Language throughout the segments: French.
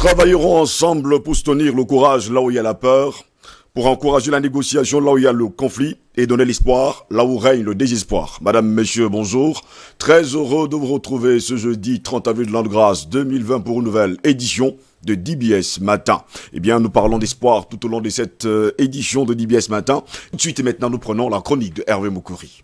travaillerons ensemble pour soutenir le courage là où il y a la peur, pour encourager la négociation là où il y a le conflit et donner l'espoir là où règne le désespoir. Madame, messieurs, bonjour. Très heureux de vous retrouver ce jeudi 30 avril de l'an de grâce 2020 pour une nouvelle édition de DBS Matin. Eh bien, nous parlons d'espoir tout au long de cette édition de DBS Matin. Tout de suite et maintenant, nous prenons la chronique de Hervé Moukouri.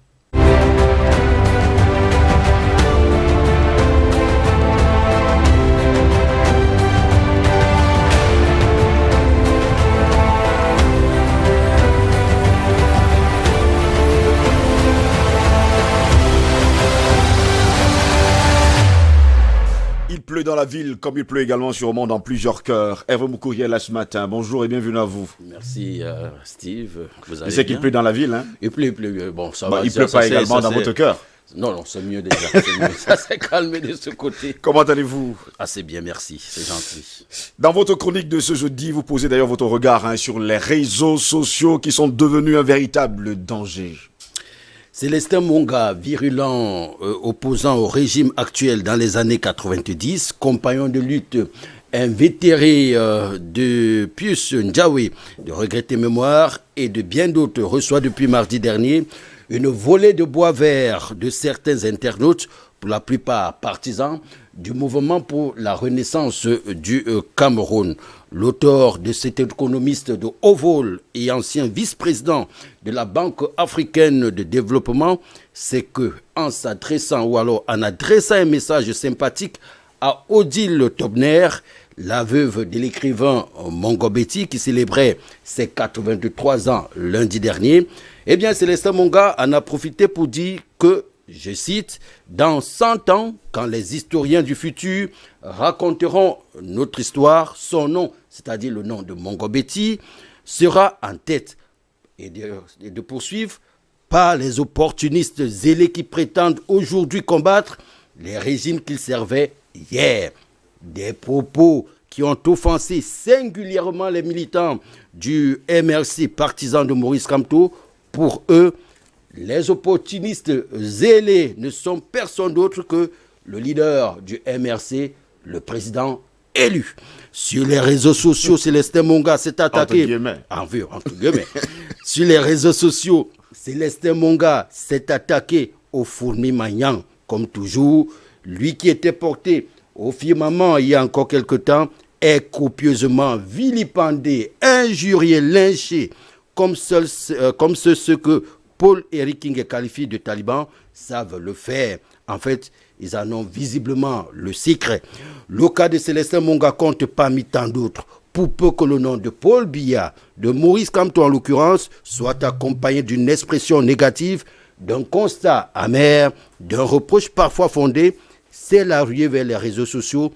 Il pleut dans la ville comme il pleut également sûrement dans plusieurs cœurs. Hervé Moukouri est là ce matin. Bonjour et bienvenue à vous. Merci Steve. Vous allez Je sais bien? qu'il pleut dans la ville. Hein? Il pleut. Bon, ça va. Il pleut pas également dans votre cœur. Non, c'est mieux déjà. C'est mieux. Ça s'est calmé de ce côté. Comment allez-vous? C'est bien, merci. C'est gentil. Dans votre chronique de ce jeudi, vous posez d'ailleurs votre regard sur les réseaux sociaux qui sont devenus un véritable danger. Célestin Monga, virulent opposant au régime actuel dans les années 90, compagnon de lutte invétéré de Pius Ndiaye, de regrettée mémoire et de bien d'autres, reçoit depuis mardi dernier une volée de bois vert de certains internautes, pour la plupart partisans, du mouvement pour la renaissance du Cameroun. L'auteur de cet économiste de haut vol et ancien vice-président de la Banque africaine de développement, c'est que en s'adressant ou alors en adressant un message sympathique à Odile Tobner, la veuve de l'écrivain Mongo Betty qui célébrait ses 83 ans lundi dernier, eh bien Célestin Monga en a profité pour dire que, je cite, « Dans 100 ans, quand les historiens du futur raconteront notre histoire, son nom, c'est-à-dire le nom de Mongo Betty, sera en tête. » Et de poursuivre, pas les opportunistes zélés qui prétendent aujourd'hui combattre les régimes qu'ils servaient hier. Des propos qui ont offensé singulièrement les militants du MRC partisans de Maurice Kamto. Pour eux, les opportunistes zélés ne sont personne d'autre que le leader du MRC, le président élu. Sur les réseaux sociaux, Célestin Monga s'est attaqué... Entre guillemets. Sur les réseaux sociaux, Célestin Monga s'est attaqué au fourmi Magnan, comme toujours. Lui qui était porté au firmament il y a encore quelque temps est copieusement vilipendé, injurié, lynché, comme ceux que Paul Eric King qualifie de talibans savent le faire. En fait, ils en ont visiblement le secret. Le cas de Célestin Monga compte parmi tant d'autres. Pour peu que le nom de Paul Biya, de Maurice Kamto en l'occurrence, soit accompagné d'une expression négative, d'un constat amer, d'un reproche parfois fondé, c'est la ruée vers les réseaux sociaux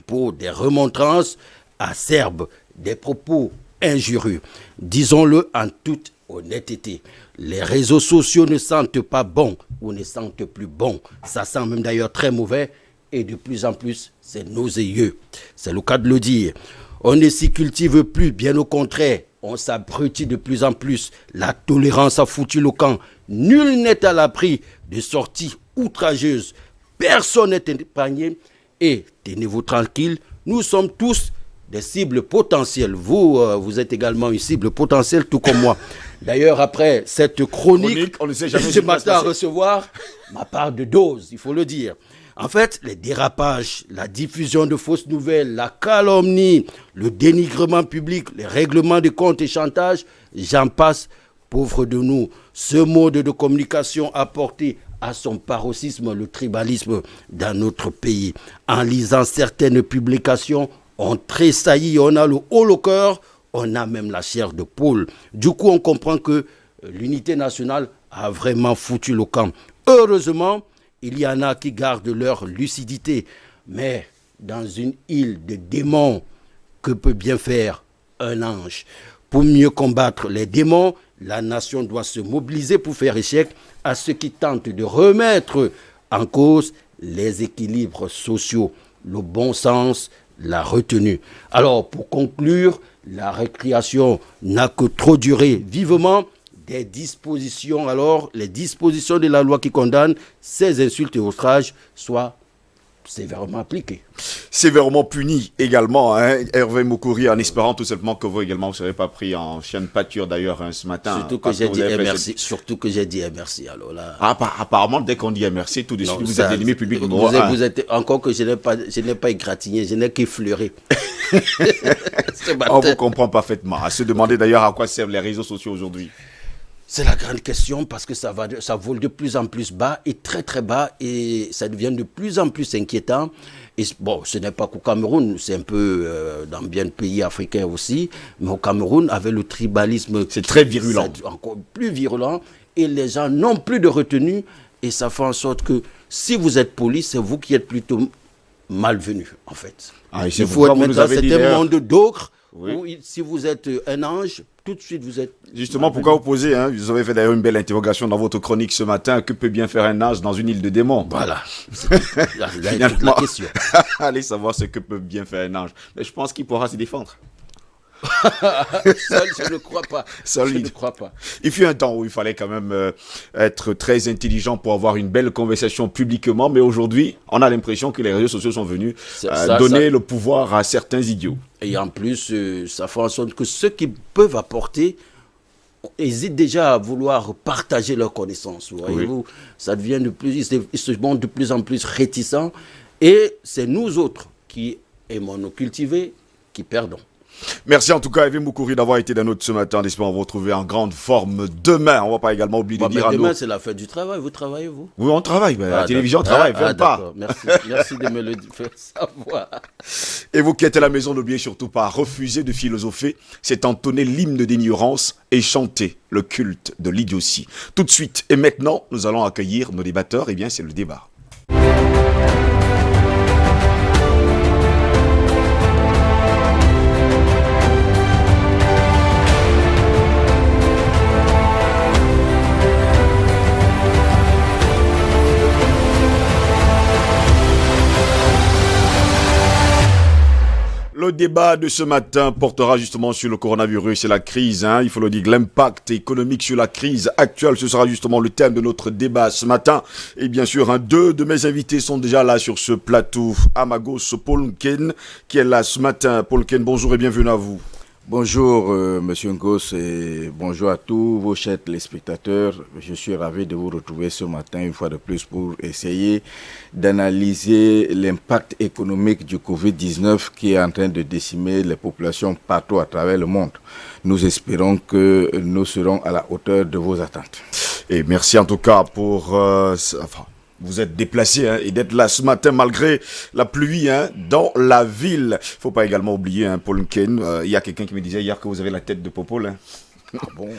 pour des remontrances acerbes, des propos injurieux. Disons-le en toute honnêteté, les réseaux sociaux ne sentent pas bon ou ne sentent plus bon. Ça sent même d'ailleurs très mauvais et de plus en plus, c'est nauséeux. C'est le cas de le dire. On ne s'y cultive plus, bien au contraire. On s'abrutit de plus en plus. La tolérance a foutu le camp. Nul n'est à l'abri de sorties outrageuses. Personne n'est épargné. Et tenez-vous tranquille, nous sommes tous des cibles potentielles. Vous êtes également une cible potentielle, tout comme moi. D'ailleurs, après cette chronique on ne sait jamais je m'attends à recevoir ma part de dose, il faut le dire. En fait, les dérapages, la diffusion de fausses nouvelles, la calomnie, le dénigrement public, les règlements de comptes et chantage, j'en passe, pauvre de nous. Ce mode de communication a porté à son paroxysme le tribalisme dans notre pays. En lisant certaines publications, on tressaillit, on a le haut au cœur, on a même la chair de poule. Du coup, on comprend que l'unité nationale a vraiment foutu le camp. Heureusement, il y en a qui gardent leur lucidité. Mais dans une île de démons, que peut bien faire un ange? Pour mieux combattre les démons, la nation doit se mobiliser pour faire échec à ceux qui tentent de remettre en cause les équilibres sociaux, le bon sens, la retenue. Alors, pour conclure, la récréation n'a que trop duré. Vivement les dispositions de la loi qui condamnent ces insultes et outrages soient sévèrement appliqué. Sévèrement puni également, hein, Hervé Moukouri, en espérant tout simplement que vous également, vous ne serez pas pris en chienne pâture d'ailleurs hein, ce matin. Surtout que j'ai dit merci. Surtout que j'ai dit merci. Alors là. Apparemment, dès qu'on dit merci, tout de suite, vous êtes l'ennemi public numéro un. Vous êtes, encore que je n'ai pas égratigné, je n'ai qu'effleuré. On vous comprend parfaitement. À se demander d'ailleurs à quoi servent les réseaux sociaux aujourd'hui. C'est la grande question parce que ça vole de plus en plus bas et très très bas et ça devient de plus en plus inquiétant. Et bon, ce n'est pas qu'au Cameroun, c'est un peu dans bien de pays africains aussi, mais au Cameroun, avec le tribalisme... C'est très virulent. C'est encore plus virulent et les gens n'ont plus de retenue et ça fait en sorte que si vous êtes poli, c'est vous qui êtes plutôt malvenu en fait. Il faut être maintenant, c'est un monde d'ocre. Oui. Si vous êtes un ange, tout de suite vous êtes... Justement, pourquoi vous posez, hein, vous avez fait d'ailleurs une belle interrogation dans votre chronique ce matin, que peut bien faire un ange dans une île de démons? Voilà, c'est la question. Allez savoir ce que peut bien faire un ange. Mais je pense qu'il pourra se défendre. Seul, je ne crois pas. Seul, je ne crois pas. Il fut un temps où il fallait quand même être très intelligent pour avoir une belle conversation publiquement, mais aujourd'hui, on a l'impression que les réseaux sociaux sont venus donner le pouvoir à certains idiots. Et en plus, ça fait en sorte que ceux qui peuvent apporter hésitent déjà à vouloir partager leurs connaissances. Voyez-vous, ça devient ils se montrent de plus en plus réticents, et c'est nous autres qui aimons nous cultiver qui perdons. Merci en tout cas, Hervé Moukouri, d'avoir été dans notre ce matin. Espérons vous retrouver en grande forme demain. On ne va pas également oublier de dire à nous. Demain, c'est la fête du travail. Vous travaillez, vous? Oui, on travaille. La télévision travaille. Pas. Merci de me le faire savoir. Et vous qui êtes à la maison, n'oubliez surtout pas, refuser de philosopher, c'est entonner l'hymne de l'ignorance et chanter le culte de l'idiotie. Tout de suite et maintenant, nous allons accueillir nos débatteurs. Eh bien, c'est le débat. Le débat de ce matin portera justement sur le coronavirus et la crise, il faut le dire, l'impact économique sur la crise actuelle. Ce sera justement le thème de notre débat ce matin. Et bien sûr, deux de mes invités sont déjà là sur ce plateau. À ma gauche, Paul Nken, qui est là ce matin. Paul Nken, bonjour et bienvenue à vous. Bonjour Monsieur Ngos et bonjour à tous vos chers téléspectateurs. Je suis ravi de vous retrouver ce matin une fois de plus pour essayer d'analyser l'impact économique du Covid-19 qui est en train de décimer les populations partout à travers le monde. Nous espérons que nous serons à la hauteur de vos attentes. Et merci en tout cas pour... vous êtes déplacé et d'être là ce matin malgré la pluie dans la ville. Faut pas également oublier, Paul Nken, il y a quelqu'un qui me disait hier que vous avez la tête de Popol. Ah bon?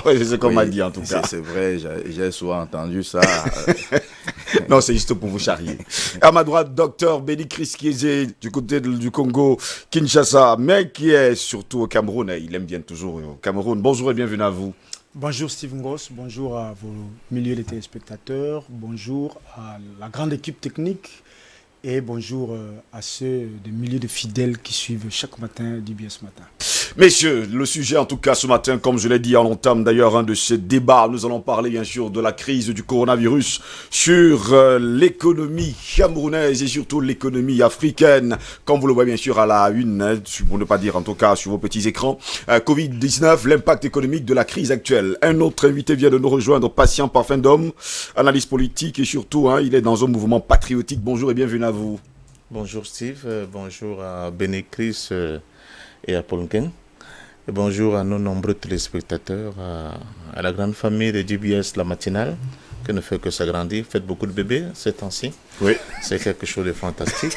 C'est ce qu'on m'a dit en tout cas. C'est vrai, j'ai souvent entendu ça. Non, c'est juste pour vous charrier. À ma droite, docteur Béni Chris Kiezé du côté du Congo, Kinshasa, mais qui est surtout au Cameroun. Il aime bien toujours au Cameroun. Bonjour et bienvenue à vous. Bonjour Steve Ngos, bonjour à vos milieux de téléspectateurs, bonjour à la grande équipe technique et bonjour à ceux des milliers de fidèles qui suivent chaque matin d'UBS Matin. Messieurs, le sujet en tout cas ce matin, comme je l'ai dit, on entame d'ailleurs de ce débat. Nous allons parler bien sûr de la crise du coronavirus sur l'économie camerounaise et surtout l'économie africaine. Comme vous le voyez bien sûr à la une, pour ne pas dire en tout cas sur vos petits écrans, Covid-19, l'impact économique de la crise actuelle. Un autre invité vient de nous rejoindre, Patient Parfum d'Homme, analyse politique et surtout il est dans un mouvement patriotique. Bonjour et bienvenue à vous. Bonjour Steve, bonjour à Béné Chris et à Paul Nken. Et bonjour à nos nombreux téléspectateurs, à la grande famille de DBS La Matinale, qui ne fait que s'agrandir. Faites beaucoup de bébés ces temps-ci. Oui. C'est quelque chose de fantastique.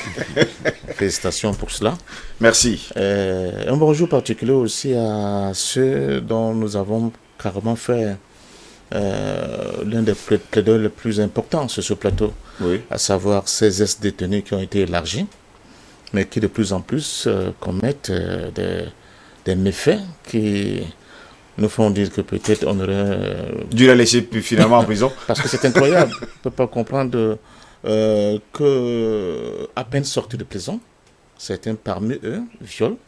Félicitations pour cela. Merci. Un bonjour particulier aussi à ceux dont nous avons carrément fait l'un des plaidoyers les plus importants sur ce plateau, oui. À savoir ces ex-détenus qui ont été élargis, mais qui de plus en plus commettent des méfaits qui nous font dire que peut-être on aurait dû la laisser finalement en prison. Parce que c'est incroyable. On ne peut pas comprendre que à peine sortis de prison, certains parmi eux violent.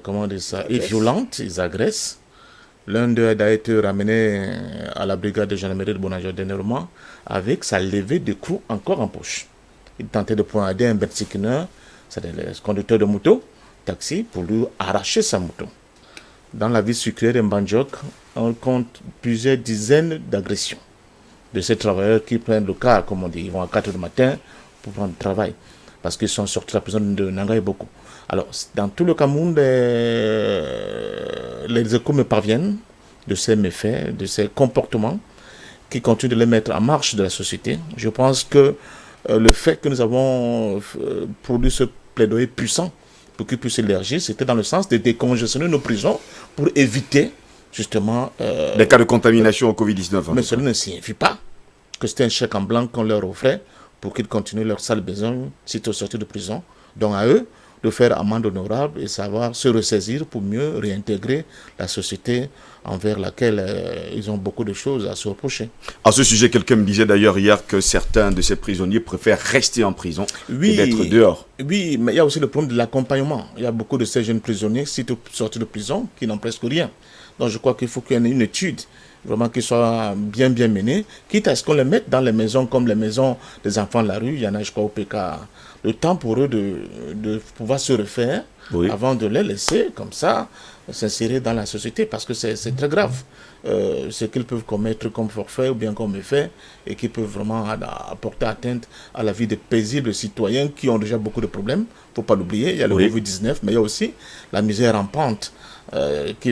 Comment dire ça, ils violentent, ils agressent L'un d'eux a été ramené à la brigade de gendarmerie de Bonadio dernièrement avec sa levée de clous encore en poche. Il tentait de poignarder un bertiquineur, c'est-à-dire le conducteur de moto, taxi, pour lui arracher sa moto. Dans la ville sucrière de Mbandjok, on compte plusieurs dizaines d'agressions de ces travailleurs qui prennent le car, comme on dit. Ils vont à 4 du matin pour prendre le travail, parce qu'ils sont sortis de la prison de Nangaï beaucoup. Alors, dans tout le Cameroun, les échos me parviennent de ces méfaits, de ces comportements qui continuent de les mettre en marche de la société. Je pense que le fait que nous avons produit ce plaidoyer puissant pour qu'ils puissent élargir, c'était dans le sens de décongestionner nos prisons pour éviter justement les cas de contamination au Covid-19. Mais cela ne signifie pas que c'était un chèque en blanc qu'on leur offrait pour qu'ils continuent leur sale besogne sitôt sortis de prison. Donc à eux de faire amende honorable et savoir se ressaisir pour mieux réintégrer la société envers laquelle ils ont beaucoup de choses à se reprocher. À ce sujet, quelqu'un me disait d'ailleurs hier que certains de ces prisonniers préfèrent rester en prison que d'être dehors. Oui, mais il y a aussi le problème de l'accompagnement. Il y a beaucoup de ces jeunes prisonniers, sitôt sortis de prison, qui n'ont presque rien. Donc je crois qu'il faut qu'il y ait une étude vraiment qui soit bien menée, quitte à ce qu'on les mette dans les maisons comme les maisons des enfants de la rue. Il y en a, je crois, au PK. Le temps pour eux de pouvoir se refaire avant de les laisser comme ça s'insérer dans la société, parce que c'est très grave ce qu'ils peuvent commettre comme forfait ou bien comme effet, et qui peuvent vraiment apporter atteinte à la vie des paisibles citoyens qui ont déjà beaucoup de problèmes. Il ne faut pas l'oublier, il y a le Covid-19, mais il y a aussi la misère rampante avec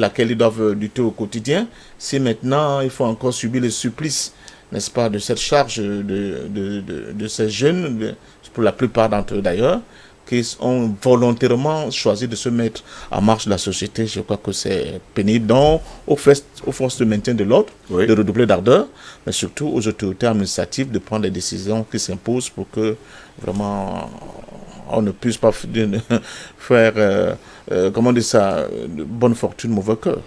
laquelle ils doivent lutter au quotidien. Si maintenant il faut encore subir les supplices, n'est-ce pas, de cette charge de ces jeunes, pour la plupart d'entre eux d'ailleurs, qui ont volontairement choisi de se mettre en marche de la société, je crois que c'est pénible. Donc, aux forces de maintien de l'ordre, de redoubler d'ardeur, mais surtout aux autorités administratives de prendre les décisions qui s'imposent pour que vraiment on ne puisse pas faire, comment dire ça, bonne fortune, mauvais cœur.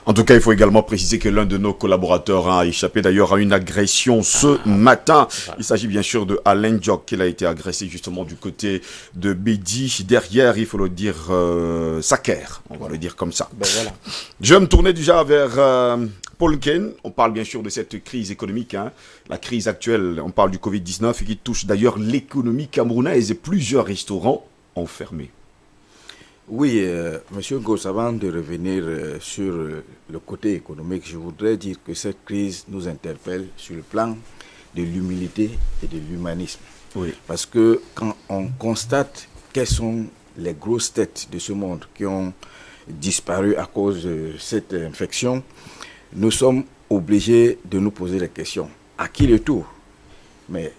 En tout cas, il faut également préciser que l'un de nos collaborateurs a échappé d'ailleurs à une agression ce matin. Il s'agit bien sûr de Alain Diok, qui a été agressé justement du côté de Bédi. Derrière, il faut le dire, Saker, on va le dire comme ça. Ben voilà. Je vais me tourner déjà vers Paul Ken. On parle bien sûr de cette crise économique, la crise actuelle. On parle du Covid-19 qui touche d'ailleurs l'économie camerounaise et plusieurs restaurants ont fermé. Oui, Monsieur Goss, avant de revenir sur le côté économique, je voudrais dire que cette crise nous interpelle sur le plan de l'humilité et de l'humanisme. Oui. Parce que quand on constate quelles sont les grosses têtes de ce monde qui ont disparu à cause de cette infection, nous sommes obligés de nous poser la question. À qui le tour? Mais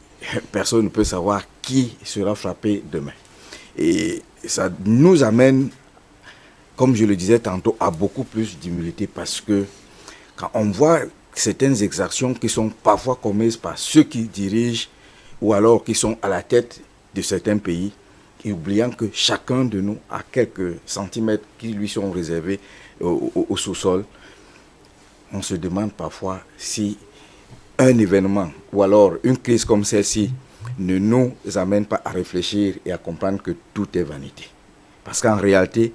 personne ne peut savoir qui sera frappé demain. Et ça nous amène, comme je le disais tantôt, à beaucoup plus d'humilité, parce que quand on voit certaines exactions qui sont parfois commises par ceux qui dirigent ou alors qui sont à la tête de certains pays, et oubliant que chacun de nous a quelques centimètres qui lui sont réservés au sous-sol, on se demande parfois si un événement ou alors une crise comme celle-ci ne nous amène pas à réfléchir et à comprendre que tout est vanité. Parce qu'en réalité,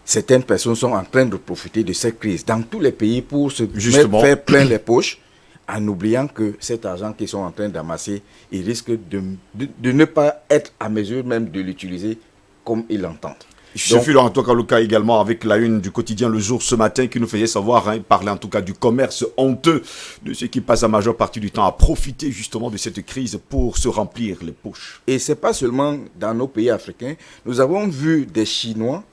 certaines personnes sont en train de profiter de cette crise dans tous les pays pour se faire plein les poches, en oubliant que cet argent qu'ils sont en train d'amasser, ils risquent de ne pas être à mesure même de l'utiliser comme ils l'entendent. Je suis en tout cas le cas également avec la une du quotidien Le Jour ce matin qui nous faisait savoir, parler en tout cas du commerce honteux de ceux qui passent la majeure partie du temps à profiter justement de cette crise pour se remplir les poches. Et ce n'est pas seulement dans nos pays africains. Nous avons vu des Chinois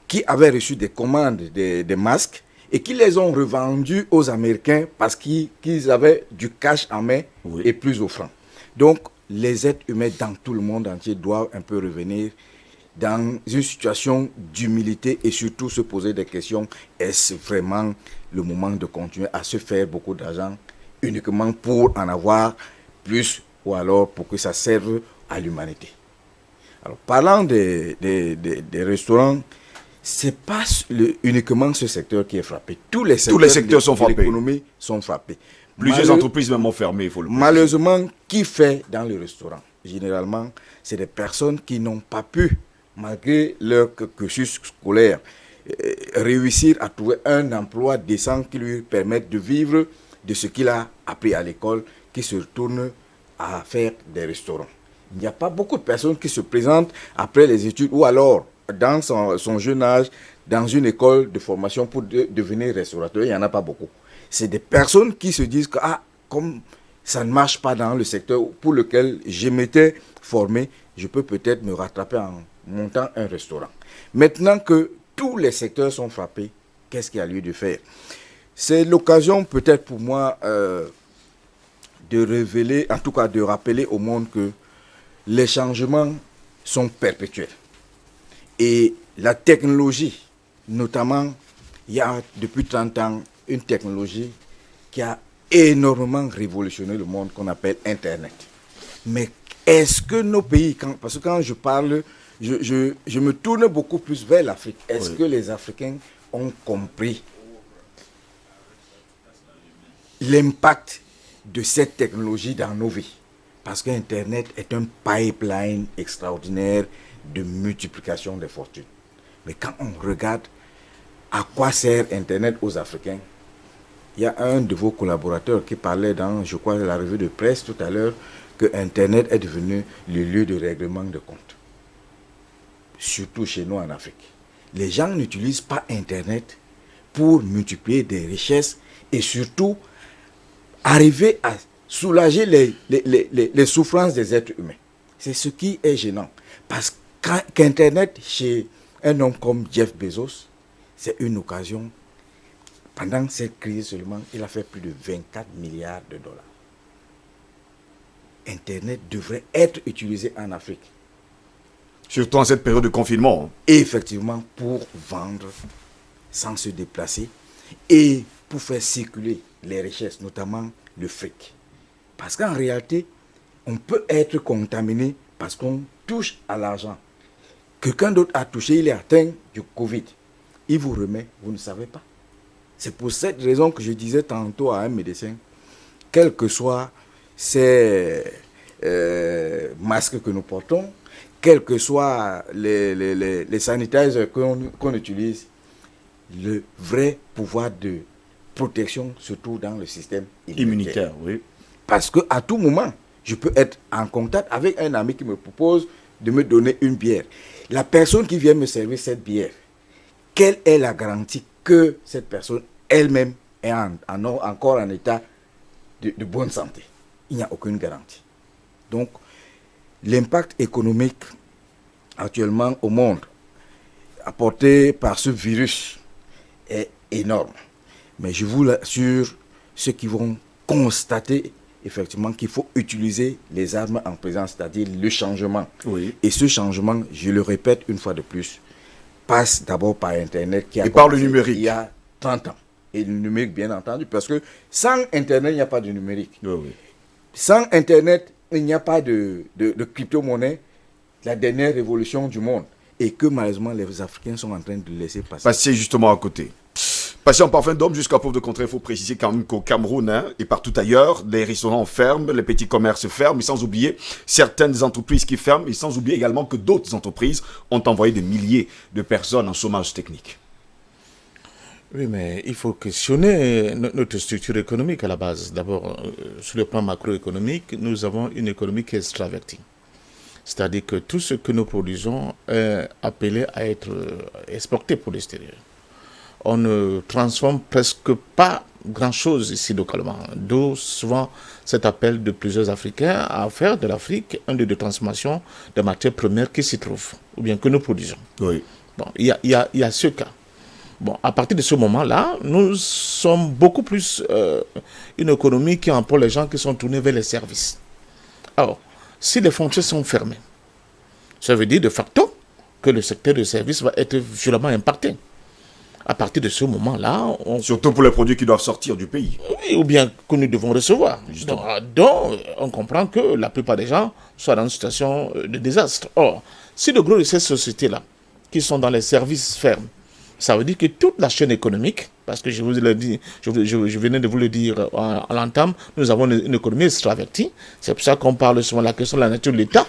qui avaient reçu des commandes des masques et qui les ont revendus aux Américains parce qu'ils avaient du cash en main et plus offrant. Donc les êtres humains dans tout le monde entier doivent un peu revenir dans une situation d'humilité et surtout se poser des questions. Est-ce vraiment le moment de continuer à se faire beaucoup d'argent uniquement pour en avoir plus ou alors pour que ça serve à l'humanité? Alors, parlant des restaurants, ce n'est pas uniquement ce secteur qui est frappé. Tous les secteurs sont frappés. De l'économie sont frappés. Plusieurs entreprises même ont fermé, il faut le préciser. Malheureusement, qui fait dans le restaurant? Généralement, c'est des personnes qui n'ont pas pu, malgré leur cursus scolaire, réussir à trouver un emploi décent qui lui permette de vivre de ce qu'il a appris à l'école, qui se retourne à faire des restaurants. Il n'y a pas beaucoup de personnes qui se présentent après les études ou alors dans son jeune âge dans une école de formation pour devenir restaurateur. Il n'y en a pas beaucoup. C'est des personnes qui se disent que comme ça ne marche pas dans le secteur pour lequel je m'étais formé, je peux peut-être me rattraper en montant un restaurant. Maintenant que tous les secteurs sont frappés, qu'est-ce qu'il y a lieu de faire? C'est l'occasion peut-être pour moi de révéler, en tout cas de rappeler au monde que les changements sont perpétuels. Et la technologie, notamment, il y a depuis 30 ans une technologie qui a énormément révolutionné le monde qu'on appelle Internet. Mais est-ce que nos pays, parce que quand je parle, je me tourne beaucoup plus vers l'Afrique. Est-ce que les Africains ont compris l'impact de cette technologie dans nos vies? Parce qu'Internet est un pipeline extraordinaire de multiplication des fortunes. Mais quand on regarde à quoi sert Internet aux Africains, il y a un de vos collaborateurs qui parlait dans, je crois, la revue de presse tout à l'heure, que Internet est devenu le lieu de règlement de comptes. Surtout chez nous en Afrique. Les gens n'utilisent pas Internet pour multiplier des richesses et surtout arriver à soulager les souffrances des êtres humains. C'est ce qui est gênant. Parce qu'Internet, chez un homme comme Jeff Bezos, c'est une occasion. Pendant cette crise seulement, il a fait plus de 24 milliards de dollars. Internet devrait être utilisé en Afrique. Surtout en cette période de confinement. Et effectivement, pour vendre sans se déplacer et pour faire circuler les richesses, notamment le fric. Parce qu'en réalité, on peut être contaminé parce qu'on touche à l'argent. Quelqu'un d'autre a touché, il est atteint du Covid. Il vous remet, vous ne savez pas. C'est pour cette raison que je disais tantôt à un médecin, quels que soient ces masques que nous portons, quels que soient les sanitizers qu'on utilise, le vrai pouvoir de protection se trouve dans le système immunitaire. Oui. Parce qu'à tout moment, je peux être en contact avec un ami qui me propose de me donner une bière. La personne qui vient me servir cette bière, quelle est la garantie que cette personne elle-même est encore en état de bonne santé? Il n'y a aucune garantie. Donc, l'impact économique actuellement au monde apporté par ce virus est énorme. Mais je vous l'assure, ceux qui vont constater effectivement qu'il faut utiliser les armes en présence, c'est-à-dire le changement. Oui. Et ce changement, je le répète une fois de plus, passe d'abord par Internet qui a par le numérique. Il y a 30 ans. Et le numérique, bien entendu, parce que sans Internet, il n'y a pas de numérique. Oui. Sans Internet, il n'y a pas de crypto-monnaie, la dernière révolution du monde. Et que malheureusement, les Africains sont en train de laisser passer. Passer justement à côté. Passer en parfum d'homme jusqu'à preuve de contraire, il faut préciser quand même qu'au Cameroun et partout ailleurs, les restaurants ferment, les petits commerces ferment, et sans oublier certaines entreprises qui ferment, et sans oublier également que d'autres entreprises ont envoyé des milliers de personnes en chômage technique. Oui, mais il faut questionner notre structure économique à la base. D'abord, sur le plan macroéconomique, nous avons une économie qui est extravertie. C'est-à-dire que tout ce que nous produisons est appelé à être exporté pour l'extérieur. On ne transforme presque pas grand-chose ici localement. D'où souvent cet appel de plusieurs Africains à faire de l'Afrique un lieu de transformation des matières premières qui s'y trouvent, ou bien que nous produisons. Oui. Bon, il y a ce cas. Bon, à partir de ce moment-là, nous sommes beaucoup plus une économie qui emploie les gens qui sont tournés vers les services. Alors, si les frontières sont fermées, ça veut dire de facto que le secteur de services va être violemment impacté. À partir de ce moment-là, surtout pour les produits qui doivent sortir du pays. Oui, ou bien que nous devons recevoir. Donc, on comprend que la plupart des gens sont dans une situation de désastre. Or, si le gros de ces sociétés-là, qui sont dans les services fermes, ça veut dire que toute la chaîne économique, parce que je vous l'ai dit, je venais de vous le dire à l'entame, nous avons une économie extravertie. C'est pour ça qu'on parle souvent de la question de la nature de l'État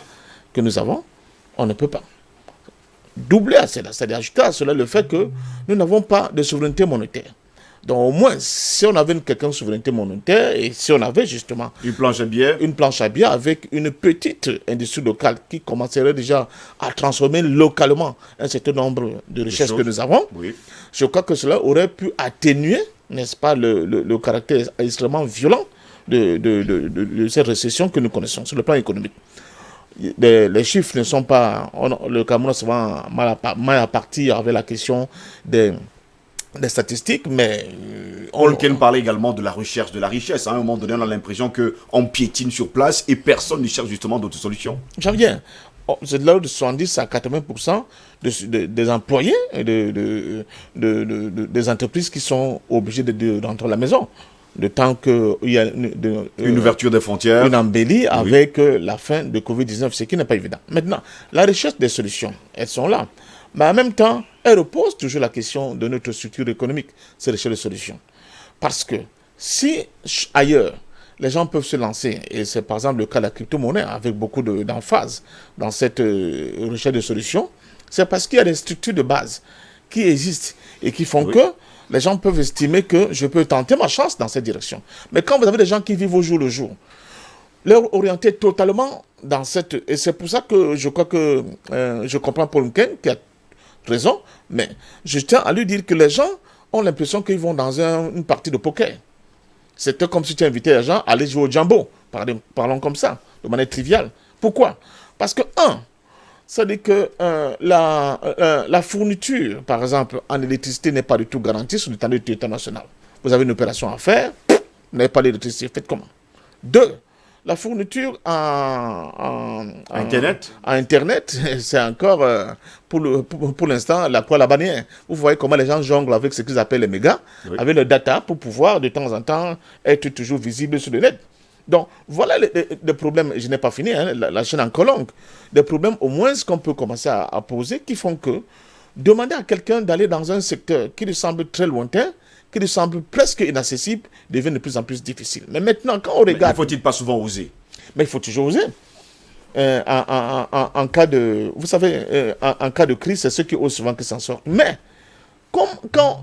que nous avons. On ne peut pas. doubler à cela, c'est-à-dire ajouter à cela le fait que nous n'avons pas de souveraineté monétaire. Donc au moins, si on avait quelqu'un de souveraineté monétaire et si on avait justement Une planche à billets. une planche à billets avec une petite industrie locale qui commencerait déjà à transformer localement un certain nombre de richesses que nous avons, Oui. je crois que cela aurait pu atténuer, n'est-ce pas, le caractère extrêmement violent de cette récession que nous connaissons sur le plan économique. Les chiffres ne sont pas... le Cameroun est souvent mal à partir avec la question des statistiques, mais... Paul Ken parlait également de la recherche de la richesse. À un moment donné, on a l'impression qu'on piétine sur place et personne ne cherche justement d'autres solutions. J'en viens. C'est de là de 70 à 80% des employés et des entreprises qui sont obligés de rentrer à la maison. De temps qu'il y a Une ouverture des frontières. une embellie avec la fin de Covid-19, ce qui n'est pas évident. Maintenant, la recherche des solutions, elles sont là. Mais en même temps, elles reposent toujours la question de notre structure économique, c'est recherche des solutions. Parce que si ailleurs, les gens peuvent se lancer, et c'est par exemple le cas de la crypto-monnaie, avec beaucoup d'emphase dans cette recherche de solutions, c'est parce qu'il y a des structures de base qui existent et qui font que les gens peuvent estimer que je peux tenter ma chance dans cette direction. Mais quand vous avez des gens qui vivent au jour le jour, leur orienter totalement dans cette... Et c'est pour ça que je crois que je comprends Paul Nken qui a raison, mais je tiens à lui dire que les gens ont l'impression qu'ils vont dans une partie de poker. C'était comme si tu invitais les gens à aller jouer au Jambo, parlons comme ça, de manière triviale. Pourquoi? Parce que, ça dit que la fourniture, par exemple, en électricité n'est pas du tout garantie sur le territoire national. Vous avez une opération à faire, vous n'avez pas d'électricité, faites comment? 2. La fourniture Internet. Internet, c'est encore, pour l'instant, la poêle à bannière. Vous voyez comment les gens jonglent avec ce qu'ils appellent les mégas, avec le data, pour pouvoir, de temps en temps, être toujours visible sur le net. Donc, voilà les problèmes. Je n'ai pas fini, hein, la chaîne encore longue. Des problèmes, au moins, qu'on peut commencer à poser, qui font que demander à quelqu'un d'aller dans un secteur qui lui semble très lointain, qui lui semble presque inaccessible, devient de plus en plus difficile. Mais maintenant, quand on regarde... Mais faut-il pas souvent oser? Mais il faut toujours oser. En cas de... Vous savez, en cas de crise, c'est ceux qui osent souvent qui s'en sortent. Mais, quand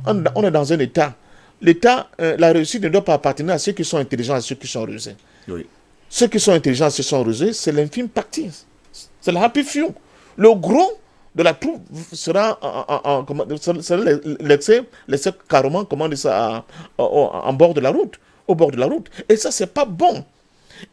on est dans un État, l'État, la réussite ne doit pas appartenir à ceux qui sont intelligents et à ceux qui sont rusés. Oui. Ceux qui sont intelligents et ceux qui sont rusés, c'est l'infime partie. C'est la happy few. Le gros de la troupe sera laissé carrément, comment on dit ça, en bord de la route, au bord de la route. Et ça, c'est pas bon.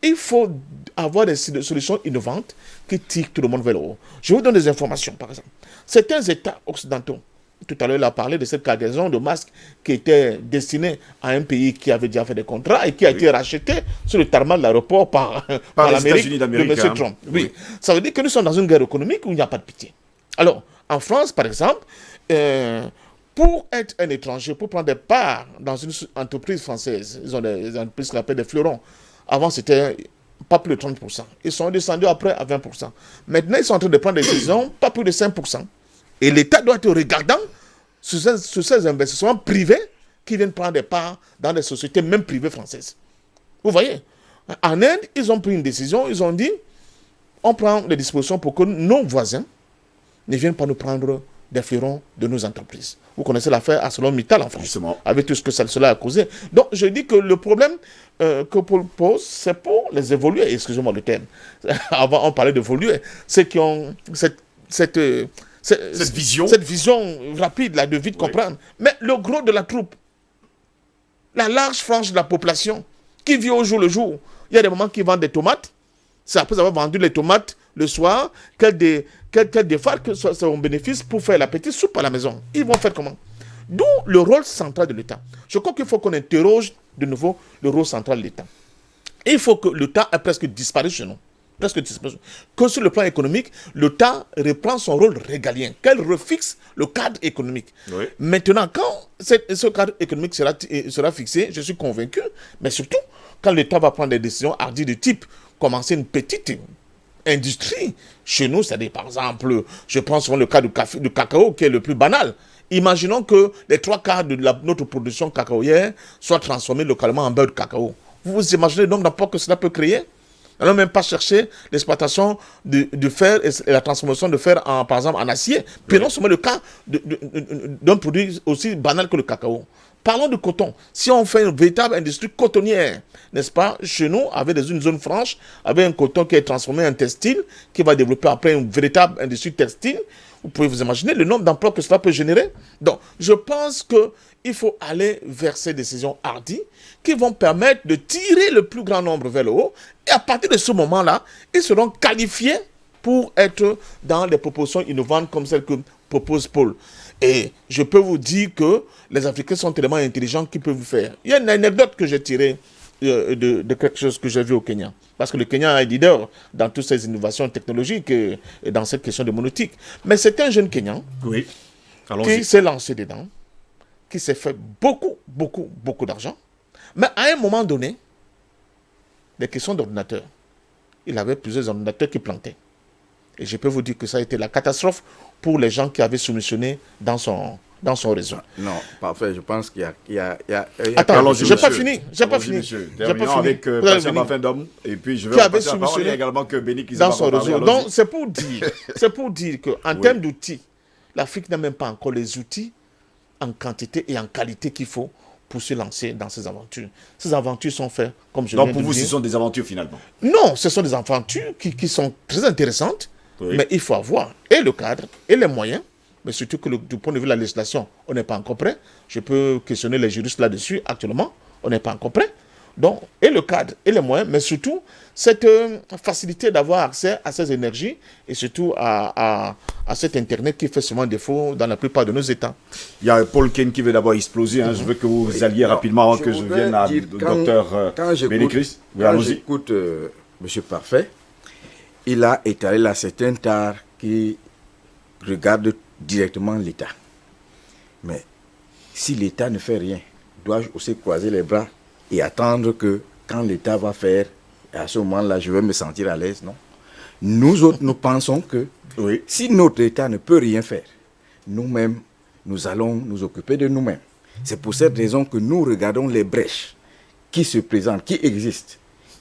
Il faut avoir des solutions innovantes qui tirent tout le monde vers le haut. Je vous donne des informations, par exemple. Certains États occidentaux, tout à l'heure, il a parlé de cette cargaison de masques qui était destinée à un pays qui avait déjà fait des contrats et qui a été racheté sur le tarmac de l'aéroport par l'Amérique de M. Trump. Oui. Ça veut dire que nous sommes dans une guerre économique où il n'y a pas de pitié. Alors, en France, par exemple, pour être un étranger, pour prendre des parts dans une entreprise française, ils ont des entreprises qu'on appelle des fleurons. Avant, c'était pas plus de 30%. Ils sont descendus après à 20%. Maintenant, ils sont en train de prendre des décisions, pas plus de 5%. Et l'État doit être regardant sur ces investissements privés qui viennent prendre des parts dans des sociétés, même privées françaises. Vous voyez, en Inde, ils ont pris une décision, ils ont dit, on prend des dispositions pour que nos voisins ne viennent pas nous prendre des fleurons de nos entreprises. Vous connaissez l'affaire ArcelorMittal en France, justement, avec tout ce que cela a causé. Donc, je dis que le problème que Paul pose, c'est pour les évoluer, excusez-moi le terme. Avant, on parlait d'évoluer. Ceux qui ont cette vision rapide, là, de vite comprendre. Mais le gros de la troupe, la large frange de la population, qui vit au jour le jour, il y a des moments qui vendent des tomates. C'est après avoir vendu les tomates le soir, qu'elles défarquent son bénéfice pour faire la petite soupe à la maison. Ils vont faire comment? D'où le rôle central de l'État. Je crois qu'il faut qu'on interroge de nouveau le rôle central de l'État. Il faut que l'État ait presque disparu chez nous. Que sur le plan économique, l'État reprend son rôle régalien, qu'elle refixe le cadre économique. Oui. Maintenant, quand ce cadre économique sera fixé, je suis convaincu, mais surtout, quand l'État va prendre des décisions hardies de type commencer une petite industrie chez nous, c'est-à-dire par exemple, je prends souvent le cas du cacao qui est le plus banal. Imaginons que les 3/4 de notre production cacaoyère soient transformés localement en beurre de cacao. Vous vous imaginez donc l'apport que cela peut créer? N'allons même pas chercher l'exploitation de fer et la transformation de fer, par exemple, en acier. Prenons seulement le cas d'un produit aussi banal que le cacao. Parlons de coton. Si on fait une véritable industrie cotonnière, n'est-ce pas, chez nous, avec une zone franche, avec un coton qui est transformé en textile, qui va développer après une véritable industrie textile, vous pouvez vous imaginer le nombre d'emplois que cela peut générer. Donc, je pense qu'il faut aller vers ces décisions hardies qui vont permettre de tirer le plus grand nombre vers le haut. Et à partir de ce moment-là, ils seront qualifiés pour être dans des propositions innovantes comme celles que propose Paul. Et je peux vous dire que les Africains sont tellement intelligents qu'ils peuvent faire. Il y a une anecdote que j'ai tirée de quelque chose que j'ai vu au Kenya. Parce que le Kenya est leader dans toutes ces innovations technologiques et dans cette question de monétique. Mais c'est un jeune Kenyan qui s'est lancé dedans, qui s'est fait beaucoup d'argent. Mais à un moment donné, des questions d'ordinateur. Il avait plusieurs ordinateurs qui plantaient. Et je peux vous dire que ça a été la catastrophe pour les gens qui avaient soumissionné dans son réseau. Non, parfait. Je pense qu'il y a Attends, je n'ai pas fini. J'ai pas fini. Terminons avec Pascal Mafendom. Et puis je vais passer la parole également que Béni qui dans son réseau. Donc c'est pour dire qu'en termes d'outils, l'Afrique n'a même pas encore les outils en quantité et en qualité qu'il faut pour se lancer dans ces aventures. Ces aventures sont faites, comme je viens de dire. Donc pour vous, ce sont des aventures finalement? Non, ce sont des aventures qui sont très intéressantes, mais il faut avoir et le cadre et les moyens, mais surtout que du point de vue de la législation, on n'est pas encore prêt. Je peux questionner les juristes là-dessus actuellement, on n'est pas encore prêt. Donc, et le cadre et les moyens, mais surtout cette facilité d'avoir accès à ces énergies et surtout à cet Internet qui fait souvent défaut dans la plupart de nos États. Il y a Paul Ken qui veut d'abord exploser. Je veux que vous alliez rapidement, que je vienne à docteur Bénécris. Quand j'écoute M. Parfait, il a étalé là certains tares qui regardent directement l'État. Mais si l'État ne fait rien, dois-je aussi croiser les bras et attendre que quand l'État va faire, à ce moment-là, je vais me sentir à l'aise? Non. Nous autres, nous pensons que si notre État ne peut rien faire, nous-mêmes, nous allons nous occuper de nous-mêmes. C'est pour cette raison que nous regardons les brèches qui se présentent, qui existent.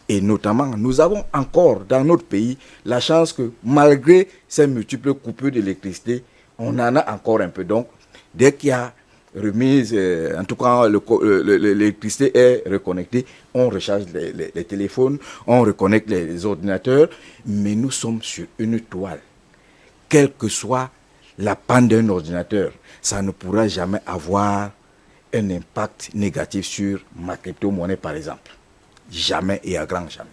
Et notamment, nous avons encore dans notre pays la chance que malgré ces multiples coupures d'électricité, on en a encore un peu. Donc, dès qu'il y a remise, en tout cas l'électricité est reconnectée, on recharge les téléphones, on reconnecte les ordinateurs, mais nous sommes sur une toile. Quelle que soit la panne d'un ordinateur, ça ne pourra jamais avoir un impact négatif sur ma crypto-monnaie par exemple. Jamais et à grand jamais.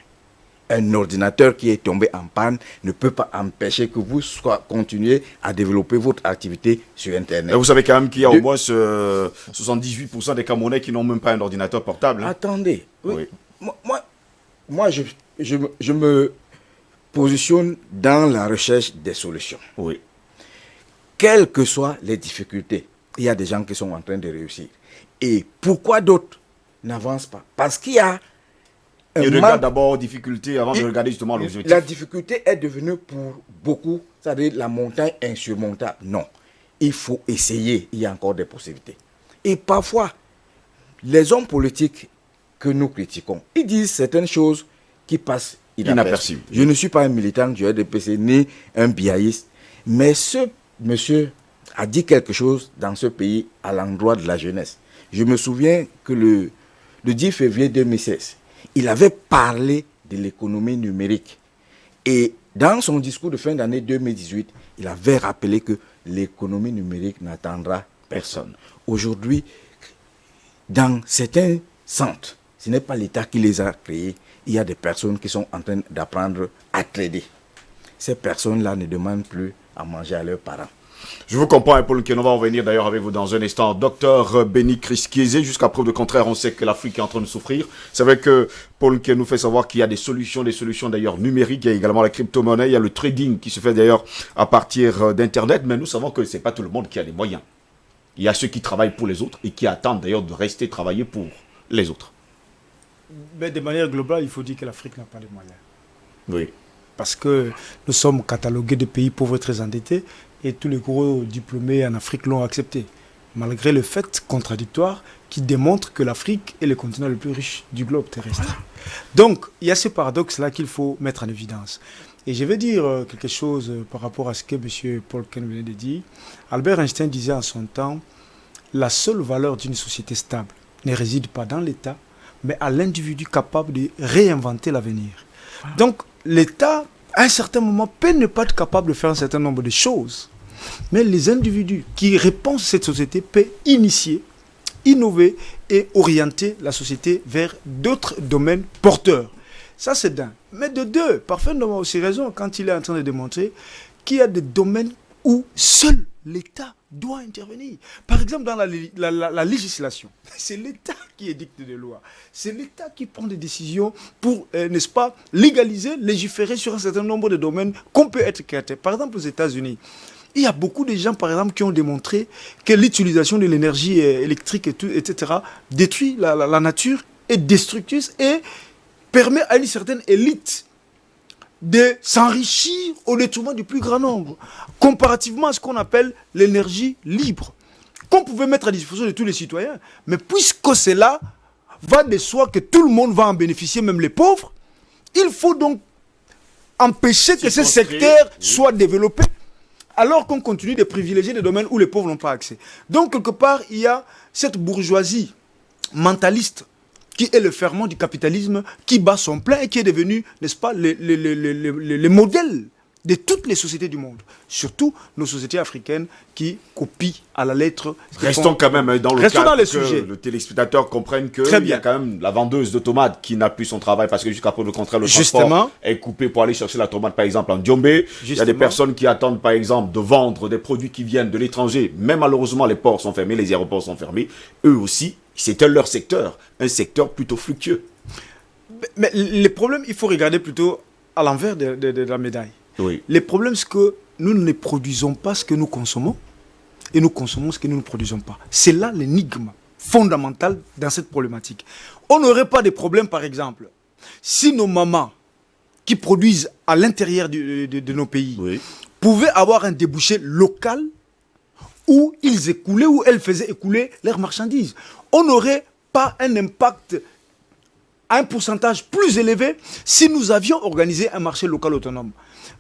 Un ordinateur qui est tombé en panne ne peut pas empêcher que vous continuez à développer votre activité sur Internet. Et vous savez quand même qu'il y a au moins 78% des Camerounais qui n'ont même pas un ordinateur portable. Attendez. Oui. Moi je me positionne dans la recherche des solutions. Oui. Quelles que soient les difficultés, il y a des gens qui sont en train de réussir. Et pourquoi d'autres n'avancent pas? Parce qu'il y a il regarde d'abord difficulté avant de regarder justement l'objectif. La difficulté est devenue pour beaucoup, c'est-à-dire la montagne insurmontable. Non, il faut essayer, il y a encore des possibilités. Et parfois, les hommes politiques que nous critiquons, ils disent certaines choses qui passent inaperçues. Je ne suis pas un militant du RDPC ni un biaïste, mais ce monsieur a dit quelque chose dans ce pays à l'endroit de la jeunesse. Je me souviens que le 10 février 2016, il avait parlé de l'économie numérique. Et dans son discours de fin d'année 2018, il avait rappelé que l'économie numérique n'attendra personne. Aujourd'hui, dans certains centres, ce n'est pas l'État qui les a créés. Il y a des personnes qui sont en train d'apprendre à trader. Ces personnes-là ne demandent plus à manger à leurs parents. Je vous comprends, Paul Ken, on va revenir d'ailleurs avec vous dans un instant. Docteur Béni Kiezé, jusqu'à preuve de contraire, on sait que l'Afrique est en train de souffrir. C'est vrai que Paul Ken nous fait savoir qu'il y a des solutions d'ailleurs numériques. Il y a également la crypto-monnaie, il y a le trading qui se fait d'ailleurs à partir d'Internet. Mais nous savons que ce n'est pas tout le monde qui a les moyens. Il y a ceux qui travaillent pour les autres et qui attendent d'ailleurs de rester travailler pour les autres. Mais de manière globale, il faut dire que l'Afrique n'a pas les moyens. Oui. Parce que nous sommes catalogués de pays pauvres très endettés et tous les gros diplômés en Afrique l'ont accepté. malgré le fait contradictoire qui démontre que l'Afrique est le continent le plus riche du globe terrestre. Donc, il y a ce paradoxe-là qu'il faut mettre en évidence. Et je vais dire quelque chose par rapport à ce que M. Paul Ken venait de dire. Albert Einstein disait en son temps, la seule valeur d'une société stable ne réside pas dans l'État, mais à l'individu capable de réinventer l'avenir. Donc, l'État, à un certain moment, peut ne pas être capable de faire un certain nombre de choses. Mais les individus qui repensent cette société peuvent initier, innover et orienter la société vers d'autres domaines porteurs. Ça, c'est d'un. Mais de deux, parfaitement aussi raison quand il est en train de démontrer qu'il y a des domaines où seul l'État doit intervenir. Par exemple, dans la législation, c'est l'État qui édicte des lois. C'est l'État qui prend des décisions pour, n'est-ce pas, légaliser, légiférer sur un certain nombre de domaines qu'on peut être créatif. Par exemple, aux États-Unis, il y a beaucoup de gens, par exemple, qui ont démontré que l'utilisation de l'énergie électrique, et tout, etc., détruit la nature, est destructrice et permet à une certaine élite de s'enrichir au détriment du plus grand nombre, comparativement à ce qu'on appelle l'énergie libre, qu'on pouvait mettre à disposition de tous les citoyens. Mais puisque cela va de soi que tout le monde va en bénéficier, même les pauvres, il faut donc empêcher que ce secteur soit développé, alors qu'on continue de privilégier des domaines où les pauvres n'ont pas accès. Donc, quelque part, il y a cette bourgeoisie mentaliste qui est le ferment du capitalisme, qui bat son plein et qui est devenu, n'est-ce pas, le modèle de toutes les sociétés du monde. Surtout nos sociétés africaines qui copient à la lettre. Restons quand même dans le Restons cadre dans les que sujets. le téléspectateur comprenne que Très il y a bien. quand même la vendeuse de tomates qui n'a plus son travail parce que jusqu'à preuve le contraire, le Justement. transport est coupé pour aller chercher la tomate, par exemple, en Diombe. Il y a des Justement. personnes qui attendent, par exemple, de vendre des produits qui viennent de l'étranger. Mais malheureusement, les ports sont fermés, les aéroports sont fermés. Eux aussi, c'était leur secteur, un secteur plutôt fructueux. Mais les problèmes, il faut regarder plutôt à l'envers de la médaille. Oui. Les problèmes, c'est que nous ne produisons pas ce que nous consommons et nous consommons ce que nous ne produisons pas. C'est là l'énigme fondamentale dans cette problématique. On n'aurait pas de problème, par exemple, si nos mamans qui produisent à l'intérieur de nos pays Oui. pouvaient avoir un débouché local où ils écoulaient, où elles faisaient écouler leurs marchandises. On n'aurait pas un impact à un pourcentage plus élevé si nous avions organisé un marché local autonome.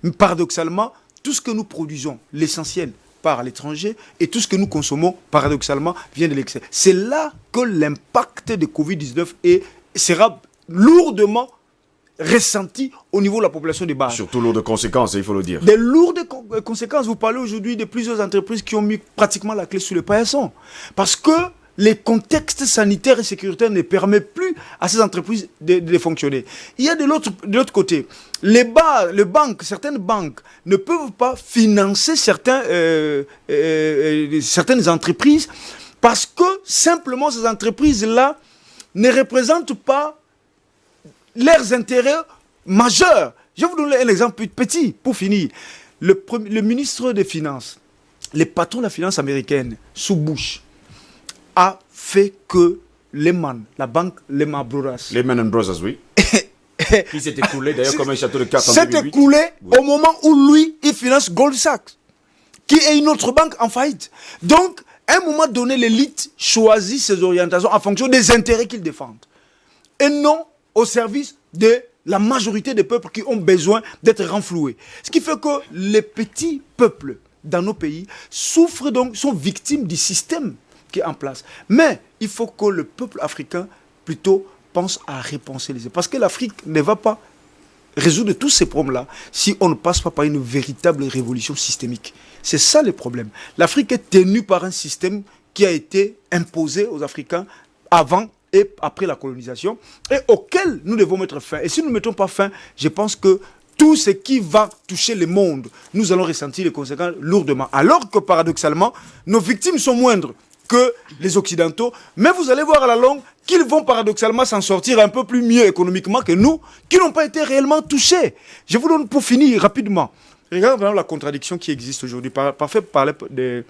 Mais paradoxalement, tout ce que nous produisons, l'essentiel, part à l'étranger et tout ce que nous consommons, paradoxalement, vient de l'excès. C'est là que l'impact de Covid-19 sera lourdement ressenti au niveau de la population de base. Surtout lourd de conséquences, il faut le dire. Des lourdes conséquences. Vous parlez aujourd'hui de plusieurs entreprises qui ont mis pratiquement la clé sous le paillasson. Parce que les contextes sanitaires et sécuritaires ne permettent plus à ces entreprises de fonctionner. Il y a de l'autre côté, certaines banques ne peuvent pas financer certaines entreprises parce que simplement ces entreprises-là ne représentent pas leurs intérêts majeurs. Je vais vous donner un exemple petit pour finir. Le ministre des Finances, le patron de la finance américaine, sous Bush, a fait que Lehman, la banque Lehman Brothers, Lehman Brothers, oui. Qui s'est écoulé d'ailleurs comme un château de cartes en s'est 2008. écoulé Oui. au moment où lui, il finance Goldman Sachs, qui est une autre banque en faillite. Donc, à un moment donné, l'élite choisit ses orientations en fonction des intérêts qu'ils défendent. Et non au service de la majorité des peuples qui ont besoin d'être renfloués. Ce qui fait que les petits peuples dans nos pays souffrent donc, sont victimes du système qui est en place. Mais il faut que le peuple africain plutôt pense à repenser les... Parce que l'Afrique ne va pas résoudre tous ces problèmes-là si on ne passe pas par une véritable révolution systémique. C'est ça le problème. L'Afrique est tenue par un système qui a été imposé aux Africains avant et après la colonisation et auquel nous devons mettre fin. Et si nous ne mettons pas fin, je pense que tout ce qui va toucher le monde, nous allons ressentir les conséquences lourdement. Alors que paradoxalement, nos victimes sont moindres que les Occidentaux, mais vous allez voir à la longue qu'ils vont paradoxalement s'en sortir un peu plus mieux économiquement que nous, qui n'ont pas été réellement touchés. Je vous donne pour finir rapidement. Regardez vraiment la contradiction qui existe aujourd'hui. Parfait parler des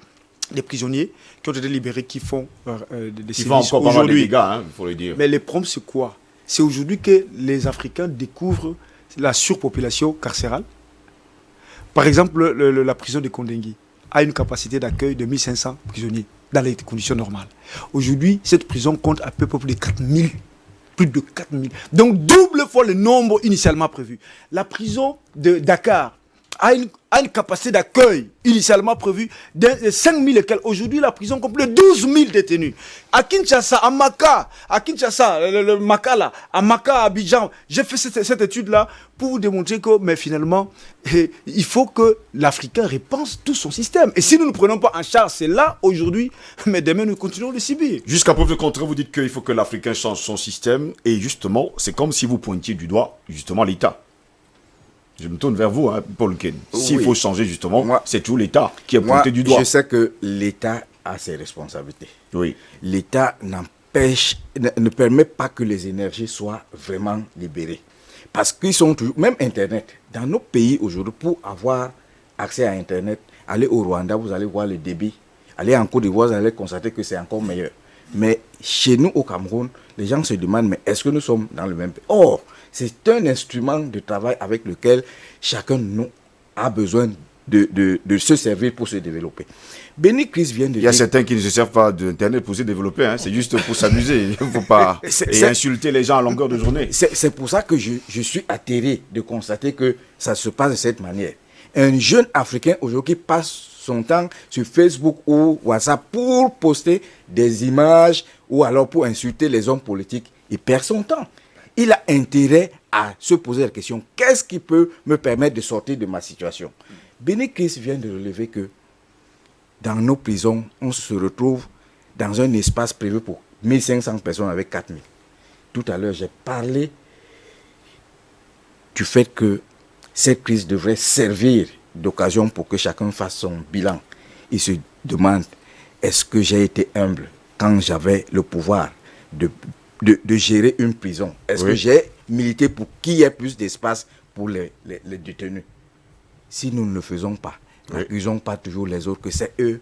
prisonniers qui ont été libérés, qui font des Qui vont sévices encore pas mal de aujourd'hui. dégâts, il faut le dire. Mais le problème, c'est quoi? C'est aujourd'hui que les Africains découvrent la surpopulation carcérale. Par exemple, la prison de Kondengui a une capacité d'accueil de 1500 prisonniers dans les conditions normales. Aujourd'hui, cette prison compte à peu près plus de 4000. Plus de 4000. Donc, double fois le nombre initialement prévu. La prison de Dakar a une capacité d'accueil initialement prévue de 5 000 et quelques. Aujourd'hui, la prison compte plus de 12 000 détenus. À Kinshasa, à Maka, le Maka là, à Maka, à Abidjan, j'ai fait cette étude-là pour vous démontrer que, mais finalement, il faut que l'Africain repense tout son système. Et si nous ne prenons pas en charge, c'est là, aujourd'hui, mais demain, nous continuons de subir. Jusqu'à preuve de contraire, vous dites qu'il faut que l'Africain change son système. Et justement, c'est comme si vous pointiez du doigt, justement, l'État. Je me tourne vers vous, Paul Ken. S'il faut changer, justement, c'est tout l'État qui est pointé du doigt. Je sais que l'État a ses responsabilités. Oui. L'État ne permet pas que les énergies soient vraiment libérées. Parce qu'ils sont toujours, même Internet, dans nos pays aujourd'hui, pour avoir accès à Internet, allez au Rwanda, vous allez voir le débit. Allez en Côte d'Ivoire, vous allez constater que c'est encore meilleur. Mais chez nous, au Cameroun, les gens se demandent, mais est-ce que nous sommes dans le même pays? Or, c'est un instrument de travail avec lequel chacun de nous a besoin de se servir pour se développer. Béni Christ vient de dire... Il y a certains qui ne se servent pas d'Internet pour se développer, c'est juste pour s'amuser. Il ne faut pas insulter les gens à longueur de journée. C'est pour ça que je suis atterré de constater que ça se passe de cette manière. Un jeune Africain aujourd'hui passe son temps sur Facebook ou WhatsApp pour poster des images ou alors pour insulter les hommes politiques. Il perd son temps. Il a intérêt à se poser la question, qu'est-ce qui peut me permettre de sortir de ma situation? Béni Christ vient de relever que dans nos prisons, on se retrouve dans un espace prévu pour 1500 personnes avec 4000. Tout à l'heure, j'ai parlé du fait que cette crise devrait servir d'occasion pour que chacun fasse son bilan. Il se demande, est-ce que j'ai été humble quand j'avais le pouvoir de gérer une prison? Est-ce que j'ai milité pour qu'il y ait plus d'espace pour les détenus? Si nous ne le faisons pas, n'accusons pas toujours les autres que c'est eux.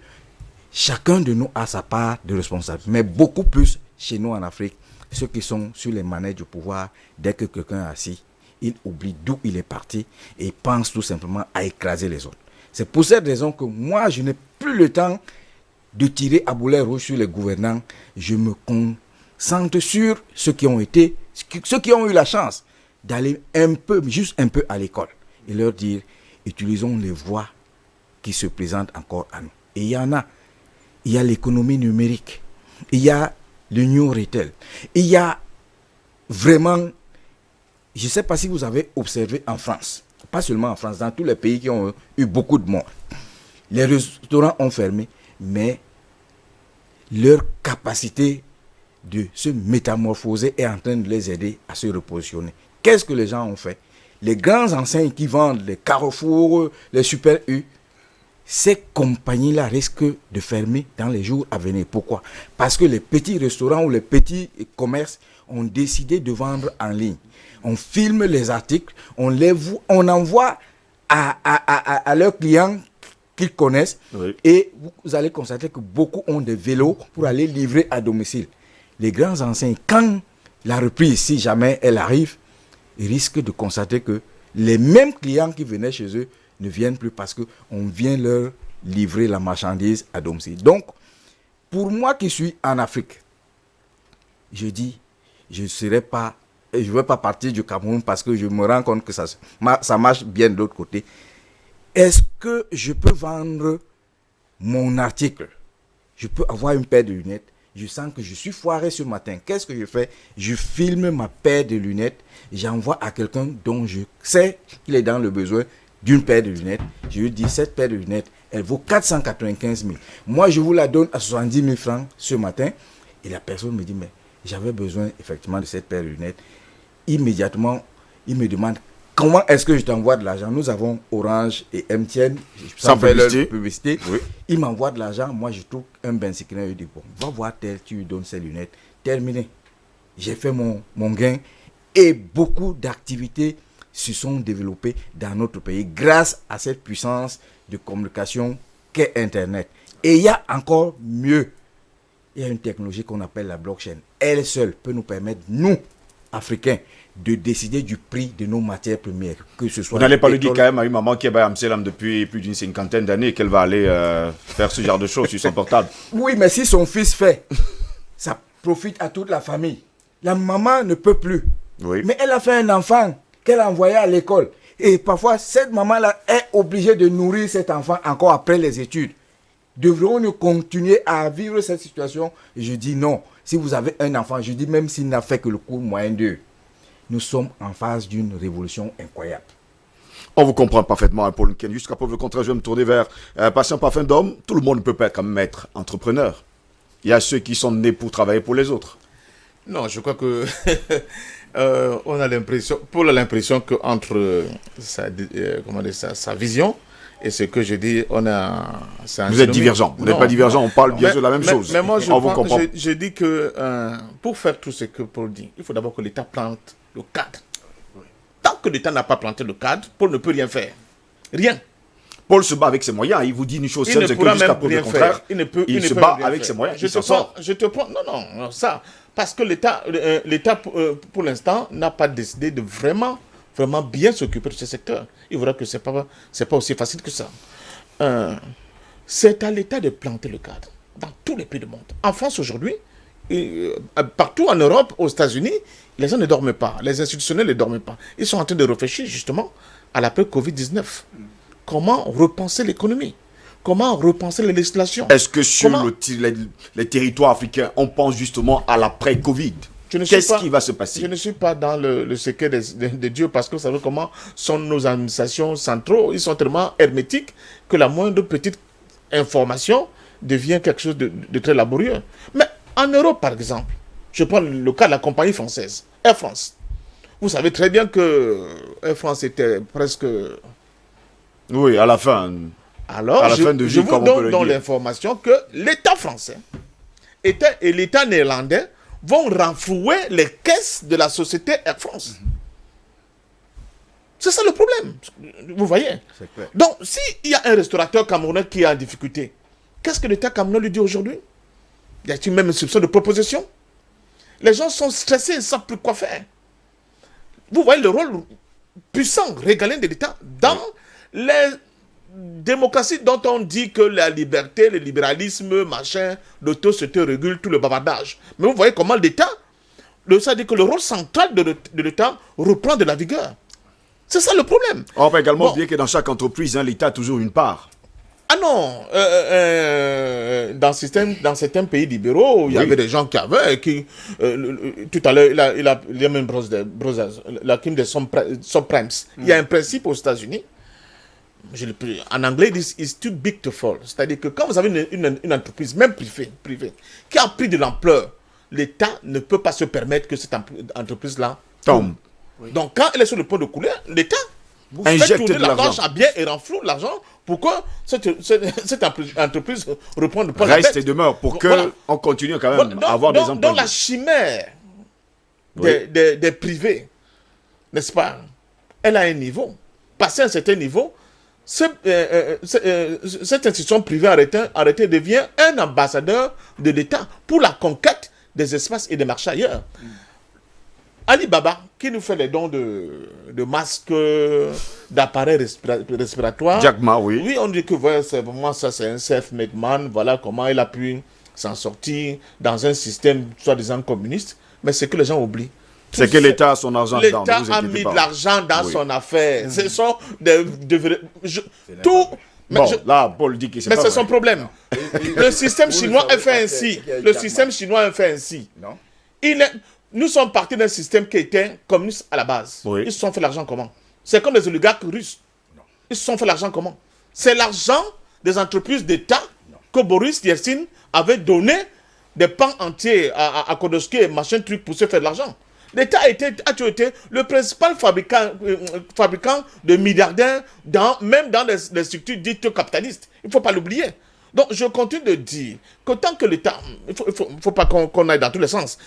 Chacun de nous a sa part de responsabilité. Mais beaucoup plus chez nous en Afrique, ceux qui sont sur les manettes du pouvoir, dès que quelqu'un est assis, il oublie d'où il est parti et pense tout simplement à écraser les autres. C'est pour cette raison que moi, je n'ai plus le temps de tirer à boulet rouge sur les gouvernants. Je me concentre sur ceux qui ont eu la chance d'aller juste un peu à l'école et leur dire, utilisons les voies qui se présentent encore à nous. Et il y en a. Il y a l'économie numérique. Il y a le New Retail. Il y a vraiment... Je ne sais pas si vous avez observé en France, pas seulement en France, dans tous les pays qui ont eu beaucoup de morts. Les restaurants ont fermé, mais leur capacité de se métamorphoser est en train de les aider à se repositionner. Qu'est-ce que les gens ont fait? Les grandes enseignes qui vendent les Carrefour, les Super U, ces compagnies-là risquent de fermer dans les jours à venir. Pourquoi? Parce que les petits restaurants ou les petits commerces ont décidé de vendre en ligne. On filme les articles, on envoie à leurs clients qu'ils connaissent. Oui. Et vous allez constater que beaucoup ont des vélos pour aller livrer à domicile. Les grands enseignes, quand la reprise, si jamais elle arrive, ils risquent de constater que les mêmes clients qui venaient chez eux ne viennent plus parce qu'on vient leur livrer la marchandise à domicile. Donc, pour moi qui suis en Afrique, je dis, je ne vais pas partir du Cameroun parce que je me rends compte que ça marche bien de l'autre côté. Est-ce que je peux vendre mon article? Je peux avoir une paire de lunettes. Je sens que je suis foiré ce matin. Qu'est-ce que je fais? Je filme ma paire de lunettes. J'envoie à quelqu'un dont je sais qu'il est dans le besoin d'une paire de lunettes. Je lui dis, cette paire de lunettes, elle vaut 495 000. Moi, je vous la donne à 70 000 francs ce matin. Et la personne me dit, mais j'avais besoin effectivement de cette paire de lunettes. Immédiatement, il me demande, comment est-ce que je t'envoie de l'argent? Nous avons Orange et MTN. Sans publicité. Oui. Il m'envoie de l'argent. Moi, je trouve un bensiquin. Je dis, bon, va voir tel, tu lui donnes ses lunettes. Terminé. J'ai fait mon gain. Et beaucoup d'activités se sont développées dans notre pays grâce à cette puissance de communication qu'est Internet. Et il y a encore mieux. Il y a une technologie qu'on appelle la blockchain. Elle seule peut nous permettre, nous, africains de décider du prix de nos matières premières, que ce soit... Vous n'allez pas le pétrole. dire quand même à une maman qui est à Amsterdam depuis plus d'une cinquantaine d'années qu'elle va aller faire ce genre de choses sur son portable. Oui, mais si son fils fait, ça profite à toute la famille. La maman ne peut plus. Oui. Mais elle a fait un enfant qu'elle a envoyé à l'école. Et parfois, cette maman-là est obligée de nourrir cet enfant encore après les études. Devrons-nous continuer à vivre cette situation? Et je dis non. Si vous avez un enfant, je dis même s'il n'a fait que le cours moyen 2, nous sommes en phase d'une révolution incroyable. On vous comprend parfaitement, Paul Nken. Jusqu'à preuve le contraire, je vais me tourner vers Patient Parfum d'Homme. Tout le monde ne peut pas être comme maître entrepreneur. Il y a ceux qui sont nés pour travailler pour les autres. Non, je crois que on a l'impression, Paul a l'impression que entre sa vision et ce que je dis, on a. Vous êtes divergent. Vous n'êtes pas divergent. On parle bien sûr de la même chose. Mais moi, on vous comprend. je dis que pour faire tout ce que Paul dit, il faut d'abord que l'État plante le cadre. Tant que l'État n'a pas planté le cadre, Paul ne peut rien faire. Rien. Paul se bat avec ses moyens. Il vous dit une chose simple, c'est que jusqu'à preuve le contraire, il se bat avec ses moyens. Je te prends. Non, ça. Parce que l'État, pour l'instant, n'a pas décidé de vraiment bien s'occuper de ce secteur. Il verra que c'est pas aussi facile que ça. C'est à l'État de planter le cadre dans tous les pays du monde. En France aujourd'hui, partout en Europe, aux États-Unis, les gens ne dorment pas. Les institutionnels ne dorment pas. Ils sont en train de réfléchir justement à l'après Covid-19. Comment repenser l'économie? Comment repenser les législations? Est-ce que sur les territoires africains, on pense justement à l'après-Covid? Qu'est-ce qui va se passer? Je ne suis pas dans le secret de Dieu parce que vous savez comment sont nos administrations centraux. Ils sont tellement hermétiques que la moindre petite information devient quelque chose de très laborieux. Mais en Europe, par exemple, je prends le cas de la compagnie française, Air France. Vous savez très bien que Air France était presque... Oui, à la fin. Alors, à la fin de vie, je vous donne l'information que l'État français et l'État néerlandais vont renflouer les caisses de la société Air France. C'est ça le problème. Vous voyez? Donc, s'il y a un restaurateur camerounais qui est en difficulté, qu'est-ce que l'État camerounais lui dit aujourd'hui? Y a-t-il même une soupçon de proposition? Les gens sont stressés, ils ne savent plus quoi faire. Vous voyez le rôle puissant, régalien de l'État dans les démocraties dont on dit que la liberté, le libéralisme, machin, l'autocité régule tout le bavardage. Mais vous voyez comment l'État, ça dit que le rôle central de l'État reprend de la vigueur. C'est ça le problème. On peut également dire que dans chaque entreprise, l'État a toujours une part. Ah non, dans certains pays libéraux, il y avait des gens qui avaient, tout à l'heure, il a même la crime des subprimes. Il y a un principe aux États-Unis, en anglais, ils disent it's too big to fall. C'est-à-dire que quand vous avez une entreprise, même privée, qui a pris de l'ampleur, l'État ne peut pas se permettre que cette entreprise-là tombe. Oui. Donc quand elle est sur le point de couler, l'État fait tourner la planche à bien et renfloue l'argent pour que cette entreprise reprenne le point de la reste et demeure pour qu'on continue quand même à avoir des emplois. Donc la chimère des privés, n'est-ce pas, elle a un niveau. Passer à un certain niveau, cette institution privée arrêtée devient un ambassadeur de l'État pour la conquête des espaces et des marchés ailleurs. Alibaba, qui nous fait les dons de masques, d'appareils respiratoires. Jack Ma, oui. Oui, on dit que c'est vraiment ça, c'est un self-made man. Voilà comment il a pu s'en sortir dans un système soi-disant communiste. Mais c'est que les gens oublient. C'est que l'État a son argent dedans. L'État a mis de l'argent dans son affaire. Ce sont tout. Là, Paul dit que c'est mais c'est son problème. Le système chinois est fait ainsi. Le système chinois est fait ainsi. Non. Nous sommes partis d'un système qui était communiste à la base. Oui. Ils se sont fait l'argent comment? C'est comme les oligarques russes. Ils se sont fait l'argent comment? C'est l'argent des entreprises d'État que Boris Yeltsin avait donné des pans entiers à Kodosky et machin truc pour se faire de l'argent. L'État a toujours été le principal fabricant de milliardaires, même dans les structures dites capitalistes. Il ne faut pas l'oublier. Donc, je continue de dire que tant que l'État, il ne faut pas qu'on aille dans tous les sens.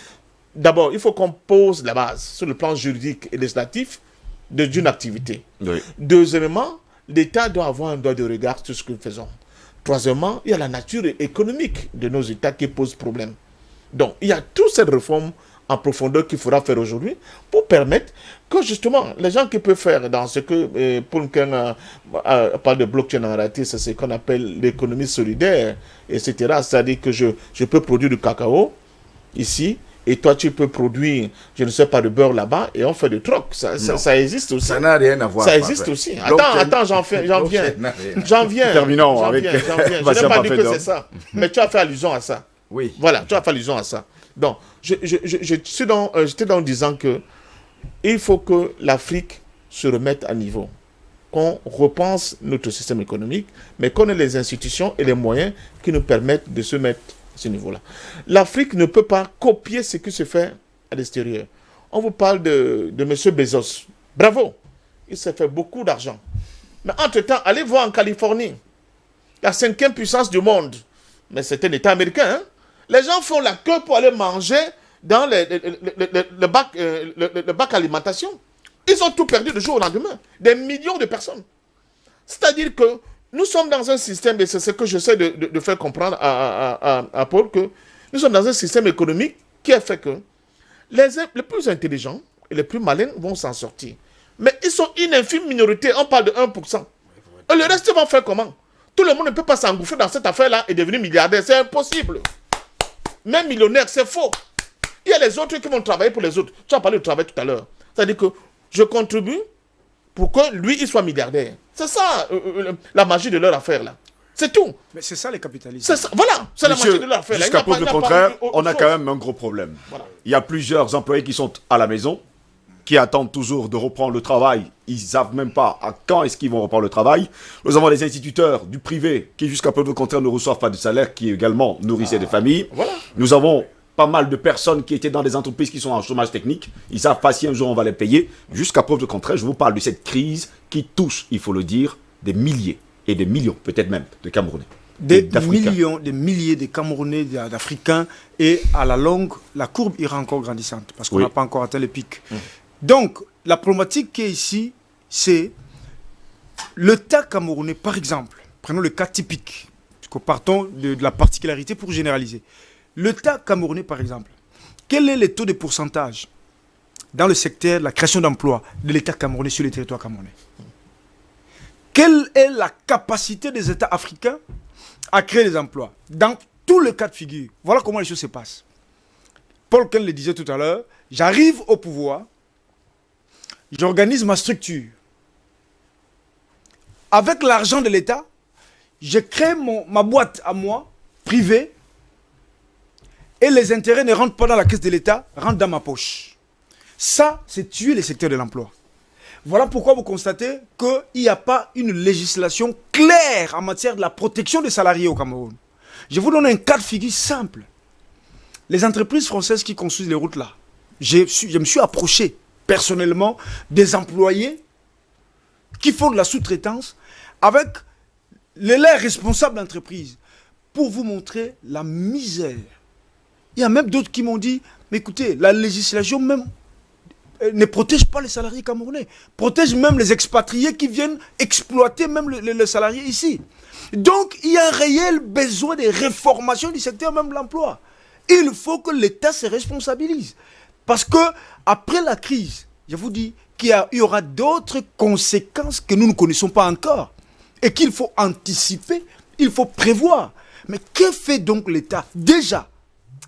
D'abord, il faut qu'on pose la base sur le plan juridique et législatif d'une activité. Oui. Deuxièmement, l'État doit avoir un droit de regard sur ce que nous faisons. Troisièmement, il y a la nature économique de nos États qui pose problème. Donc, il y a toute cette réforme en profondeur qu'il faudra faire aujourd'hui pour permettre que justement les gens qui peuvent faire dans ce que Paul Ken parle de blockchain en réalité, c'est ce qu'on appelle l'économie solidaire, etc. C'est-à-dire que je peux produire du cacao ici, et toi tu peux produire, je ne sais pas, de beurre là-bas, et on fait du troc. Ça existe aussi. Ça n'a rien à voir. Ça existe aussi. Attends, j'en viens. Terminons avec. Je n'ai pas dit que c'est ça. Mais tu as fait allusion à ça. Oui. Voilà, tu as fait allusion à ça. Donc, j'étais dans disant que il faut que l'Afrique se remette à niveau, qu'on repense notre système économique, mais qu'on ait les institutions et les moyens qui nous permettent de se mettre à ce niveau-là. L'Afrique ne peut pas copier ce qui se fait à l'extérieur. On vous parle de M. Bezos. Bravo, il s'est fait beaucoup d'argent. Mais entre-temps, allez voir en Californie, la 5e puissance du monde, mais c'est un État américain, hein? Les gens font la queue pour aller manger dans le bac alimentation. Ils ont tout perdu du jour au lendemain. Des millions de personnes. C'est-à-dire que nous sommes dans un système, et c'est ce que j'essaie de faire comprendre à Paul, que nous sommes dans un système économique qui a fait que les plus intelligents et les plus malins vont s'en sortir. Mais ils sont une infime minorité. On parle de 1%. Et le reste vont faire comment? Tout le monde ne peut pas s'engouffrer dans cette affaire-là et devenir milliardaire. C'est impossible. Même millionnaire, c'est faux. Il y a les autres qui vont travailler pour les autres. Tu as parlé du travail tout à l'heure. C'est-à-dire que je contribue pour que lui, il soit milliardaire. C'est ça la magie de leur affaire là. C'est tout. Mais c'est ça les capitalistes. C'est ça, voilà, c'est la magie de leur affaire. Jusqu'à preuve le contraire, on a quand même un gros problème. Voilà. Il y a plusieurs employés qui sont à la maison, qui attendent toujours de reprendre le travail. Ils ne savent même pas à quand est-ce qu'ils vont reprendre le travail. Nous avons des instituteurs du privé qui, jusqu'à preuve le contraire, ne reçoivent pas de salaire, qui également nourrissaient des familles. Voilà. Nous avons pas mal de personnes qui étaient dans des entreprises qui sont en chômage technique. Ils ne savent pas si un jour on va les payer. Jusqu'à preuve le contraire, je vous parle de cette crise qui touche, il faut le dire, des milliers et des millions, peut-être même, de Camerounais. Des millions, des milliers de Camerounais, d'Africains, et à la longue, la courbe ira encore grandissante, parce qu'on n'a pas encore atteint le pic. Donc, la problématique qui est ici, c'est l'État camerounais, par exemple. Prenons le cas typique, puisque partons de la particularité pour généraliser. L'État camerounais, par exemple, quel est le taux de pourcentage dans le secteur de la création d'emplois de l'État camerounais sur le territoire camerounais? Quelle est la capacité des États africains à créer des emplois dans tous les cas de figure? Voilà comment les choses se passent. Paul Ken le disait tout à l'heure, j'arrive au pouvoir, j'organise ma structure. Avec l'argent de l'État, je crée ma boîte à moi, privée, et les intérêts ne rentrent pas dans la caisse de l'État, rentrent dans ma poche. Ça, c'est tuer le secteur de l'emploi. Voilà pourquoi vous constatez qu'il n'y a pas une législation claire en matière de la protection des salariés au Cameroun. Je vous donne un cas de figure simple. Les entreprises françaises qui construisent les routes là, je me suis approché personnellement des employés qui font de la sous-traitance avec les responsables d'entreprise pour vous montrer la misère. Il y a même d'autres qui m'ont dit, mais écoutez, la législation même ne protège pas les salariés camerounais, protège même les expatriés qui viennent exploiter même les salariés ici. Donc, il y a un réel besoin de réformation du secteur même de l'emploi. Il faut que l'État se responsabilise. Parce que après la crise, je vous dis qu'il y aura d'autres conséquences que nous ne connaissons pas encore et qu'il faut anticiper, il faut prévoir. Mais que fait donc l'État déjà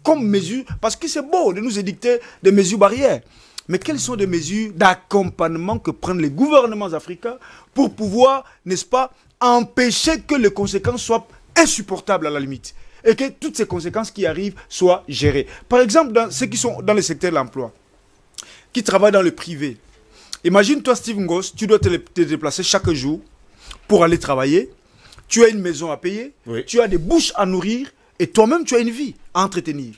comme mesure? Parce que c'est beau de nous édicter des mesures barrières. Mais quelles sont les mesures d'accompagnement que prennent les gouvernements africains pour pouvoir, n'est-ce pas, empêcher que les conséquences soient insupportables à la limite et que toutes ces conséquences qui arrivent soient gérées? Par exemple, dans ceux qui sont dans le secteur de l'emploi, qui travaillent dans le privé. Imagine-toi, Steve Ngoss, tu dois te déplacer chaque jour pour aller travailler. Tu as une maison à payer, tu as des bouches à nourrir et toi-même, tu as une vie à entretenir.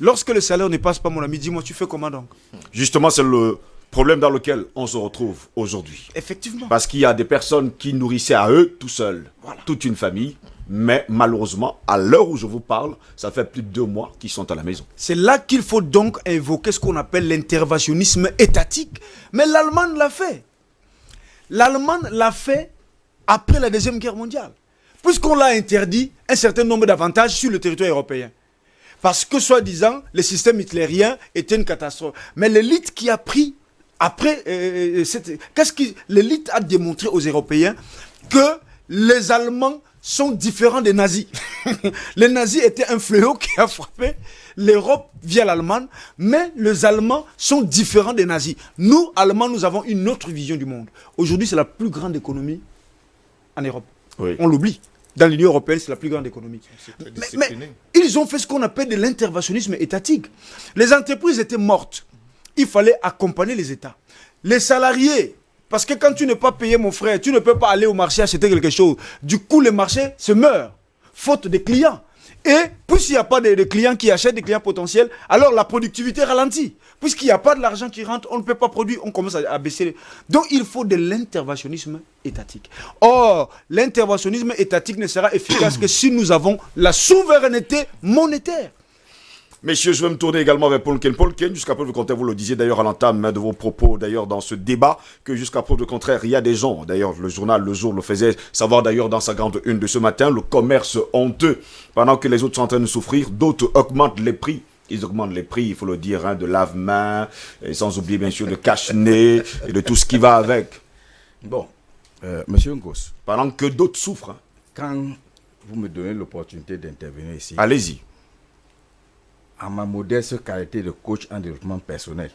Lorsque le salaire ne passe pas, mon ami, dis-moi, tu fais comment donc? Justement, c'est le problème dans lequel on se retrouve aujourd'hui. Effectivement. Parce qu'il y a des personnes qui nourrissaient à eux tout seuls, toute une famille. Mais malheureusement, à l'heure où je vous parle, ça fait plus de 2 mois qu'ils sont à la maison. C'est là qu'il faut donc invoquer ce qu'on appelle l'interventionnisme étatique. Mais l'Allemagne l'a fait. L'Allemagne l'a fait après la Deuxième Guerre mondiale. Puisqu'on l'a interdit un certain nombre d'avantages sur le territoire européen. parce que, soi-disant, le système hitlérien était une catastrophe. Mais l'élite qui a pris, après, l'élite a démontré aux Européens que les Allemands sont différents des nazis. Les nazis étaient un fléau qui a frappé l'Europe via l'Allemagne, mais les Allemands sont différents des nazis. Nous, Allemands, nous avons une autre vision du monde. Aujourd'hui, c'est la plus grande économie en Europe. Oui. On l'oublie. Dans l'Union européenne, c'est la plus grande économie. Mais ils ont fait ce qu'on appelle de l'interventionnisme étatique. Les entreprises étaient mortes. Il fallait accompagner les États. Les salariés, parce que quand tu n'es pas payé, mon frère, tu ne peux pas aller au marché acheter quelque chose. Du coup, le marché se meurt, faute de clients. Et puisqu'il n'y a pas de clients qui achètent, des clients potentiels, alors la productivité ralentit. Puisqu'il n'y a pas de l'argent qui rentre, on ne peut pas produire, on commence à baisser. Donc il faut de l'interventionnisme étatique. Or, l'interventionnisme étatique ne sera efficace que si nous avons la souveraineté monétaire. Messieurs, je vais me tourner également vers Paul Ken. Jusqu'à preuve du contraire, vous le disiez d'ailleurs à l'entame de vos propos, d'ailleurs dans ce débat, que jusqu'à preuve du contraire, il y a des gens, d'ailleurs le journal Le Jour le faisait savoir d'ailleurs dans sa grande une de ce matin, le commerce honteux, pendant que les autres sont en train de souffrir, d'autres augmentent les prix. Ils augmentent les prix, il faut le dire, de lave-mains, et sans oublier bien sûr de cache-nez et de tout ce qui va avec. Bon, Monsieur Ngos, Pendant que d'autres souffrent. quand vous me donnez l'opportunité d'intervenir ici, Allez-y. à ma modeste qualité de coach en développement personnel,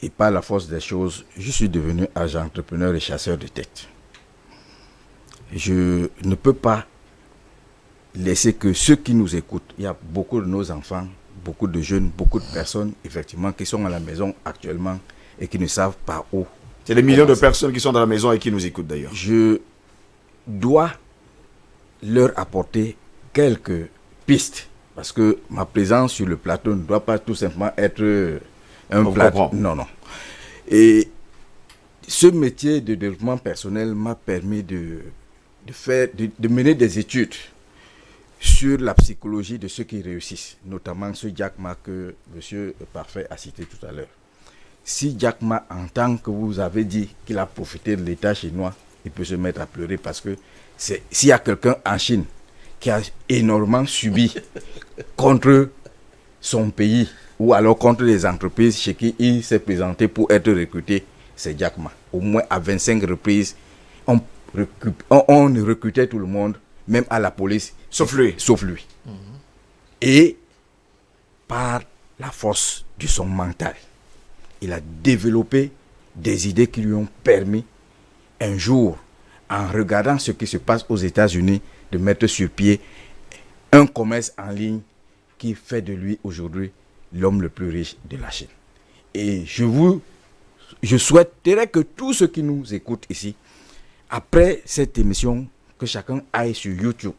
et par la force des choses, je suis devenu agent entrepreneur et chasseur de tête. Je ne peux pas laisser que ceux qui nous écoutent, il y a beaucoup de nos enfants, beaucoup de jeunes, beaucoup de personnes, effectivement, qui sont à la maison actuellement et qui ne savent pas où. C'est des millions de personnes qui sont dans la maison et qui nous écoutent d'ailleurs. Je dois leur apporter quelques pistes. Parce que ma présence sur le plateau ne doit pas tout simplement être un plateau. Non, non. Et ce métier de développement personnel m'a permis de mener des études sur la psychologie de ceux qui réussissent, notamment ce Jack Ma que M. Parfait a cité tout à l'heure. Si Jack Ma entend que vous avez dit qu'il a profité de l'État chinois, il peut se mettre à pleurer parce que s'il y a quelqu'un en Chine qui a énormément subi contre son pays ou alors contre les entreprises chez qui il s'est présenté pour être recruté, c'est Jack Ma. Au moins à 25 reprises, on recrutait tout le monde, même à la police. Sauf lui. Et par la force de son mental, il a développé des idées qui lui ont permis un jour, en regardant ce qui se passe aux États-Unis, de mettre sur pied un commerce en ligne qui fait de lui aujourd'hui l'homme le plus riche de la Chine. Et je souhaiterais que tous ceux qui nous écoutent ici, après cette émission, que chacun aille sur YouTube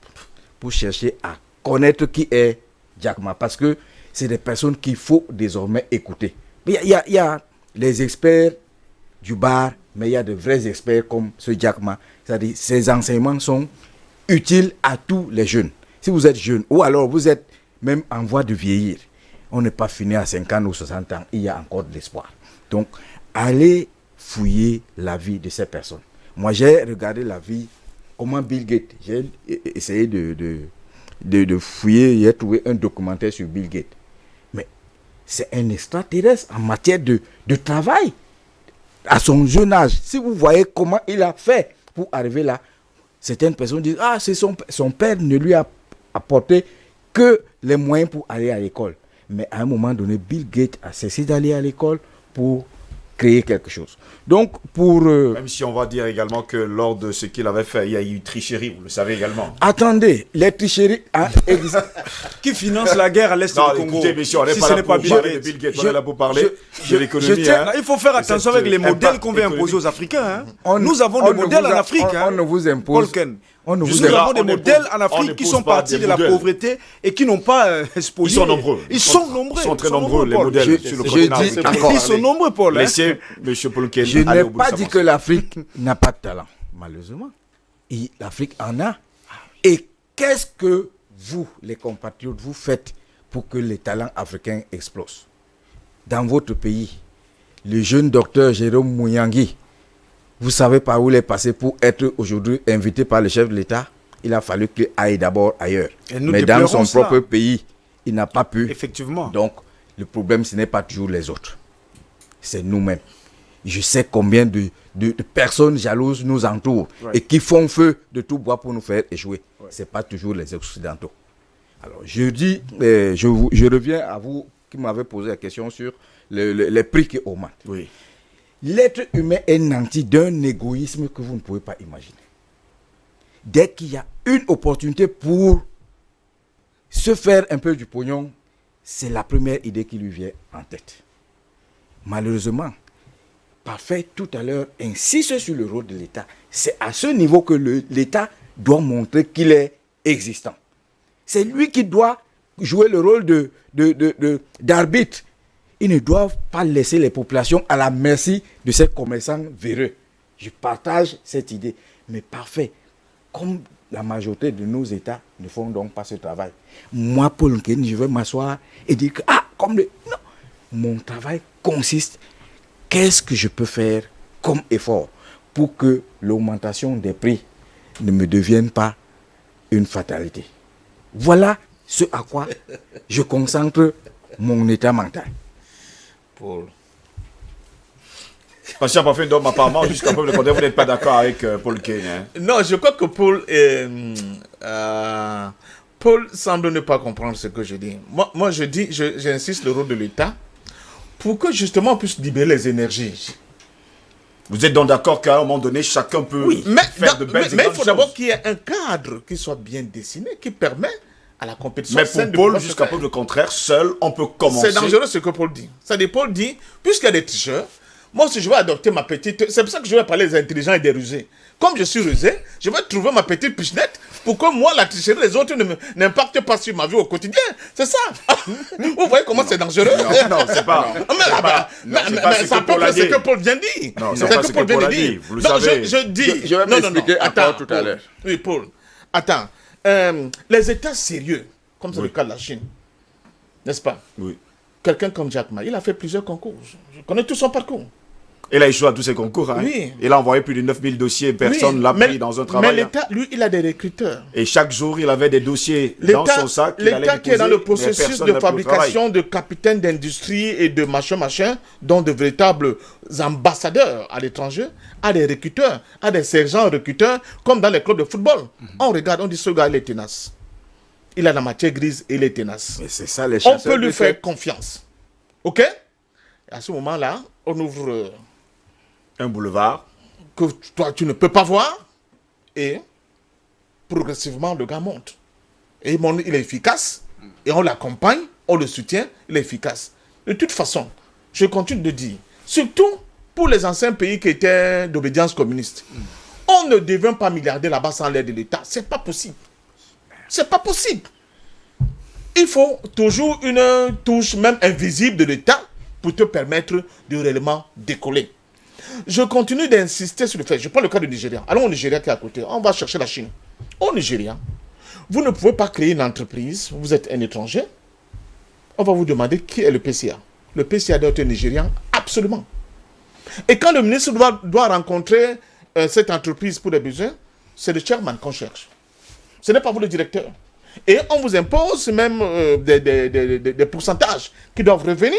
pour chercher à connaître qui est Jack Ma, parce que c'est des personnes qu'il faut désormais écouter. Il y a les experts du bar, mais il y a de vrais experts comme ce Jack Ma. C'est-à-dire, ces enseignements sont utiles à tous les jeunes. Si vous êtes jeune, ou alors vous êtes même en voie de vieillir, on n'est pas fini à 50 ou 60 ans, il y a encore de l'espoir. Donc, allez fouiller la vie de ces personnes. Moi, j'ai regardé la vie, comment Bill Gates, j'ai essayé de fouiller, j'ai trouvé un documentaire sur Bill Gates. Mais c'est un extraterrestre en matière de travail. À son jeune âge, si vous voyez comment il a fait pour arriver là, certaines personnes disent, ah, c'est son père ne lui a apporté que les moyens pour aller à l'école. Mais à un moment donné, Bill Gates a cessé d'aller à l'école pour créer quelque chose. Donc, Même si on va dire également que lors de ce qu'il avait fait, il y a eu tricherie, vous le savez également. Attendez, les tricheries qui finance la guerre à l'est du Congo. Écoutez, monsieur, on n'est pas là pour parler de Bill Gates, on est là pour parler de l'économie. Il faut faire attention avec les modèles qu'on veut imposer aux Africains. Nous avons des modèles en Afrique. On ne vous impose. Nous avons des modèles en Afrique qui sont partis de la pauvreté et qui n'ont pas exposé. Ils sont nombreux. Ils sont très nombreux, les modèles sur le continent. Ils sont nombreux, Paul. Laissez M. Paul Ken. Je n'ai pas dit que l'Afrique n'a pas de talent, malheureusement. L'Afrique en a. Et qu'est-ce que vous, les compatriotes, vous faites pour que les talents africains explosent? Dans votre pays, le jeune docteur Jérôme Mouyangi, vous savez par où il est passé pour être aujourd'hui invité par le chef de l'État? Il a fallu qu'il aille d'abord ailleurs. Mais dans son propre pays, il n'a pas pu. Effectivement. Donc, le problème, ce n'est pas toujours les autres. C'est nous-mêmes. Je sais combien de personnes jalouses nous entourent et qui font feu de tout bois pour nous faire échouer. Ce n'est pas toujours les Occidentaux. Alors, je dis, je reviens à vous qui m'avez posé la question sur les prix qui augmentent. Oui. L'être humain est nanti d'un égoïsme que vous ne pouvez pas imaginer. Dès qu'il y a une opportunité pour se faire un peu du pognon, c'est la première idée qui lui vient en tête. Malheureusement, Parfait tout à l'heure insiste sur le rôle de l'État. C'est à ce niveau que l'État doit montrer qu'il est existant. C'est lui qui doit jouer le rôle d'arbitre. Ils ne doivent pas laisser les populations à la merci de ces commerçants véreux. Je partage cette idée. Mais parfait, comme la majorité de nos États ne font donc pas ce travail. Moi, Paul Nken, je vais m'asseoir et dire que, non, mon travail consiste, qu'est-ce que je peux faire comme effort pour que l'augmentation des prix ne me devienne pas une fatalité. Voilà ce à quoi je concentre mon état mental. Paul. Patient Parfait, donc apparemment, jusqu'à preuve de contraire, vous n'êtes pas d'accord avec Paul Nken. Hein? Non, je crois que Paul semble ne pas comprendre ce que je dis. Moi je dis, j'insiste le rôle de l'État pour que justement on puisse libérer les énergies. Vous êtes donc d'accord qu'à un moment donné, chacun peut faire de belles choses. Mais il faut d'abord qu'il y ait un cadre qui soit bien dessiné, qui permet à la compétition. Mais pour Paul, jusqu'à preuve de contraire, seul, on peut commencer. C'est dangereux ce que Paul dit. C'est-à-dire, Paul dit, puisqu'il y a des tricheurs, moi si je vais adopter ma petite... C'est pour ça que je vais parler des intelligents et des rusés. Comme je suis rusé, je vais trouver ma petite pichenette pour que moi, la tricherie des autres n'impacte pas sur ma vie au quotidien. C'est ça. Vous voyez comment c'est dangereux? Non, c'est pas. Mais ça peut être ce que Paul vient de dire. C'est ce que Paul vient de dire. Vous le savez. Je dis... Je vais m'expliquer encore tout à l'heure. Oui, Paul. Attends. Les États sérieux, comme c'est le cas de la Chine, n'est-ce pas? Oui. Quelqu'un comme Jack Ma, il a fait plusieurs concours. Je connais tout son parcours. Il a échoué à tous ses concours. Hein. Oui. Il a envoyé plus de 9000 dossiers. Personne ne l'a pris dans un travail. Mais l'État, lui, il a des recruteurs. Et chaque jour, il avait des dossiers dans son sac. L'État qui est dans le processus de fabrication de capitaines d'industrie et de machin, dont de véritables ambassadeurs à l'étranger, a des recruteurs, a des sergents recruteurs, comme dans les clubs de football. On regarde, on dit ce gars, il est tenace. Il a la matière grise et il est tenace. Mais c'est ça les On chasseurs. peut lui faire confiance. OK? Et à ce moment-là, on ouvre un boulevard que toi, tu ne peux pas voir. Et progressivement, le gars monte. Et il est efficace. Et on l'accompagne, on le soutient, il est efficace. De toute façon, je continue de dire, surtout pour les anciens pays qui étaient d'obédience communiste, on ne devient pas milliardaire là-bas sans l'aide de l'État. C'est pas possible. C'est pas possible. Il faut toujours une touche, même invisible, de l'État pour te permettre de réellement décoller. Je continue d'insister sur le fait. Je prends le cas du Nigeria. Allons au Nigeria qui est à côté. On va chercher la Chine. Au Nigeria, vous ne pouvez pas créer une entreprise. Vous êtes un étranger. On va vous demander qui est le PCA. Le PCA doit être un Nigérian, absolument. Et quand le ministre doit rencontrer cette entreprise pour des besoins, c'est le chairman qu'on cherche. Ce n'est pas vous le directeur. Et on vous impose même des pourcentages qui doivent revenir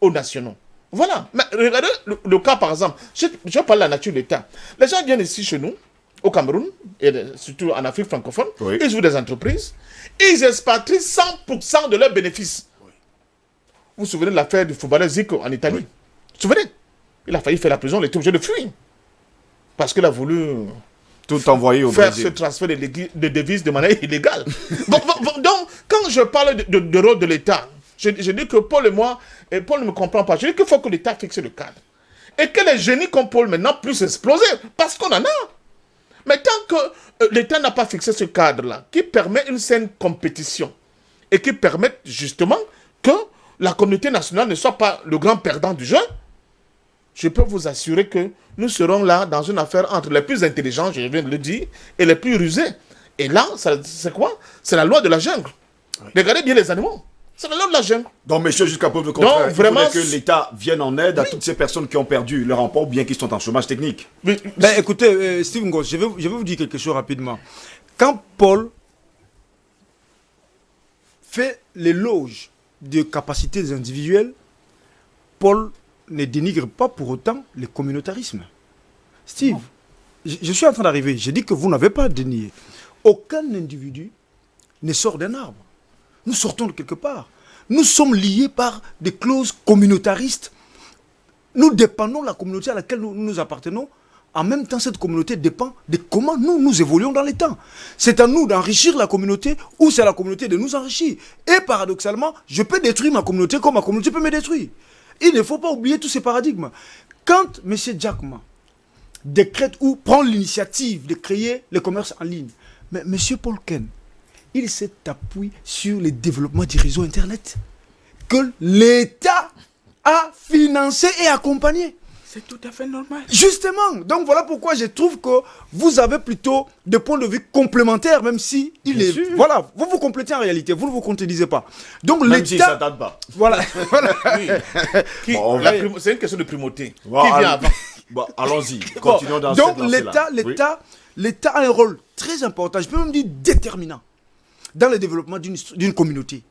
aux nationaux. Voilà. Mais regardez le cas, par exemple. Je parle de la nature de l'État. Les gens viennent ici chez nous, au Cameroun, et surtout en Afrique francophone, ils ouvrent des entreprises, ils expatrient 100% de leurs bénéfices. Oui. Vous vous souvenez de l'affaire du footballeur Zico en Italie? Vous vous souvenez? Il a failli faire la prison, il était obligé de fuir. Parce qu'il a voulu... tout envoyer au faire Brésil. Ce transfert de devises de manière illégale. Donc, quand je parle de rôle de l'État, je dis que Paul et moi, et Paul ne me comprend pas, je dis qu'il faut que l'État fixe le cadre. Et que les génies comme Paul maintenant puissent exploser, parce qu'on en a. Mais tant que l'État n'a pas fixé ce cadre-là, qui permet une saine compétition, et qui permet justement que la communauté nationale ne soit pas le grand perdant du jeu, je peux vous assurer que nous serons là dans une affaire entre les plus intelligents, je viens de le dire, et les plus rusés. Et là, c'est quoi? C'est la loi de la jungle. Oui. Regardez bien les animaux. C'est la loi de la jungle. Donc, messieurs, jusqu'à preuve de contraire, il faudrait que l'État vienne en aide à toutes ces personnes qui ont perdu leur emploi ou bien qui sont en chômage technique. Écoutez, Steve Ngos, je vais vous dire quelque chose rapidement. Quand Paul fait l'éloge de capacités individuelles, Paul ne dénigre pas pour autant le communautarisme. Steve, je suis en train d'arriver. J'ai dit que vous n'avez pas dénié. Aucun individu ne sort d'un arbre. Nous sortons de quelque part. Nous sommes liés par des clauses communautaristes. Nous dépendons de la communauté à laquelle nous appartenons. En même temps, cette communauté dépend de comment nous évoluons dans les temps. C'est à nous d'enrichir la communauté ou c'est à la communauté de nous enrichir. Et paradoxalement, je peux détruire ma communauté comme ma communauté peut me détruire. Il ne faut pas oublier tous ces paradigmes. Quand M. Jack Ma décrète ou prend l'initiative de créer le commerce en ligne, mais M. Paul Ken, il s'est appuyé sur le développement du réseau Internet que l'État a financé et accompagné. C'est tout à fait normal. Justement, donc voilà pourquoi je trouve que vous avez plutôt des points de vue complémentaires, même si voilà, vous vous complétez en réalité, vous ne vous contredisez pas. Donc Même l'État, si ça date pas. voilà, Oui. C'est une question de primauté. Bon, Qui vient avant? Bon, allons-y, continuons dans donc cette lancée-là. l'État a un rôle très important, je peux même dire déterminant, dans le développement d'une communauté.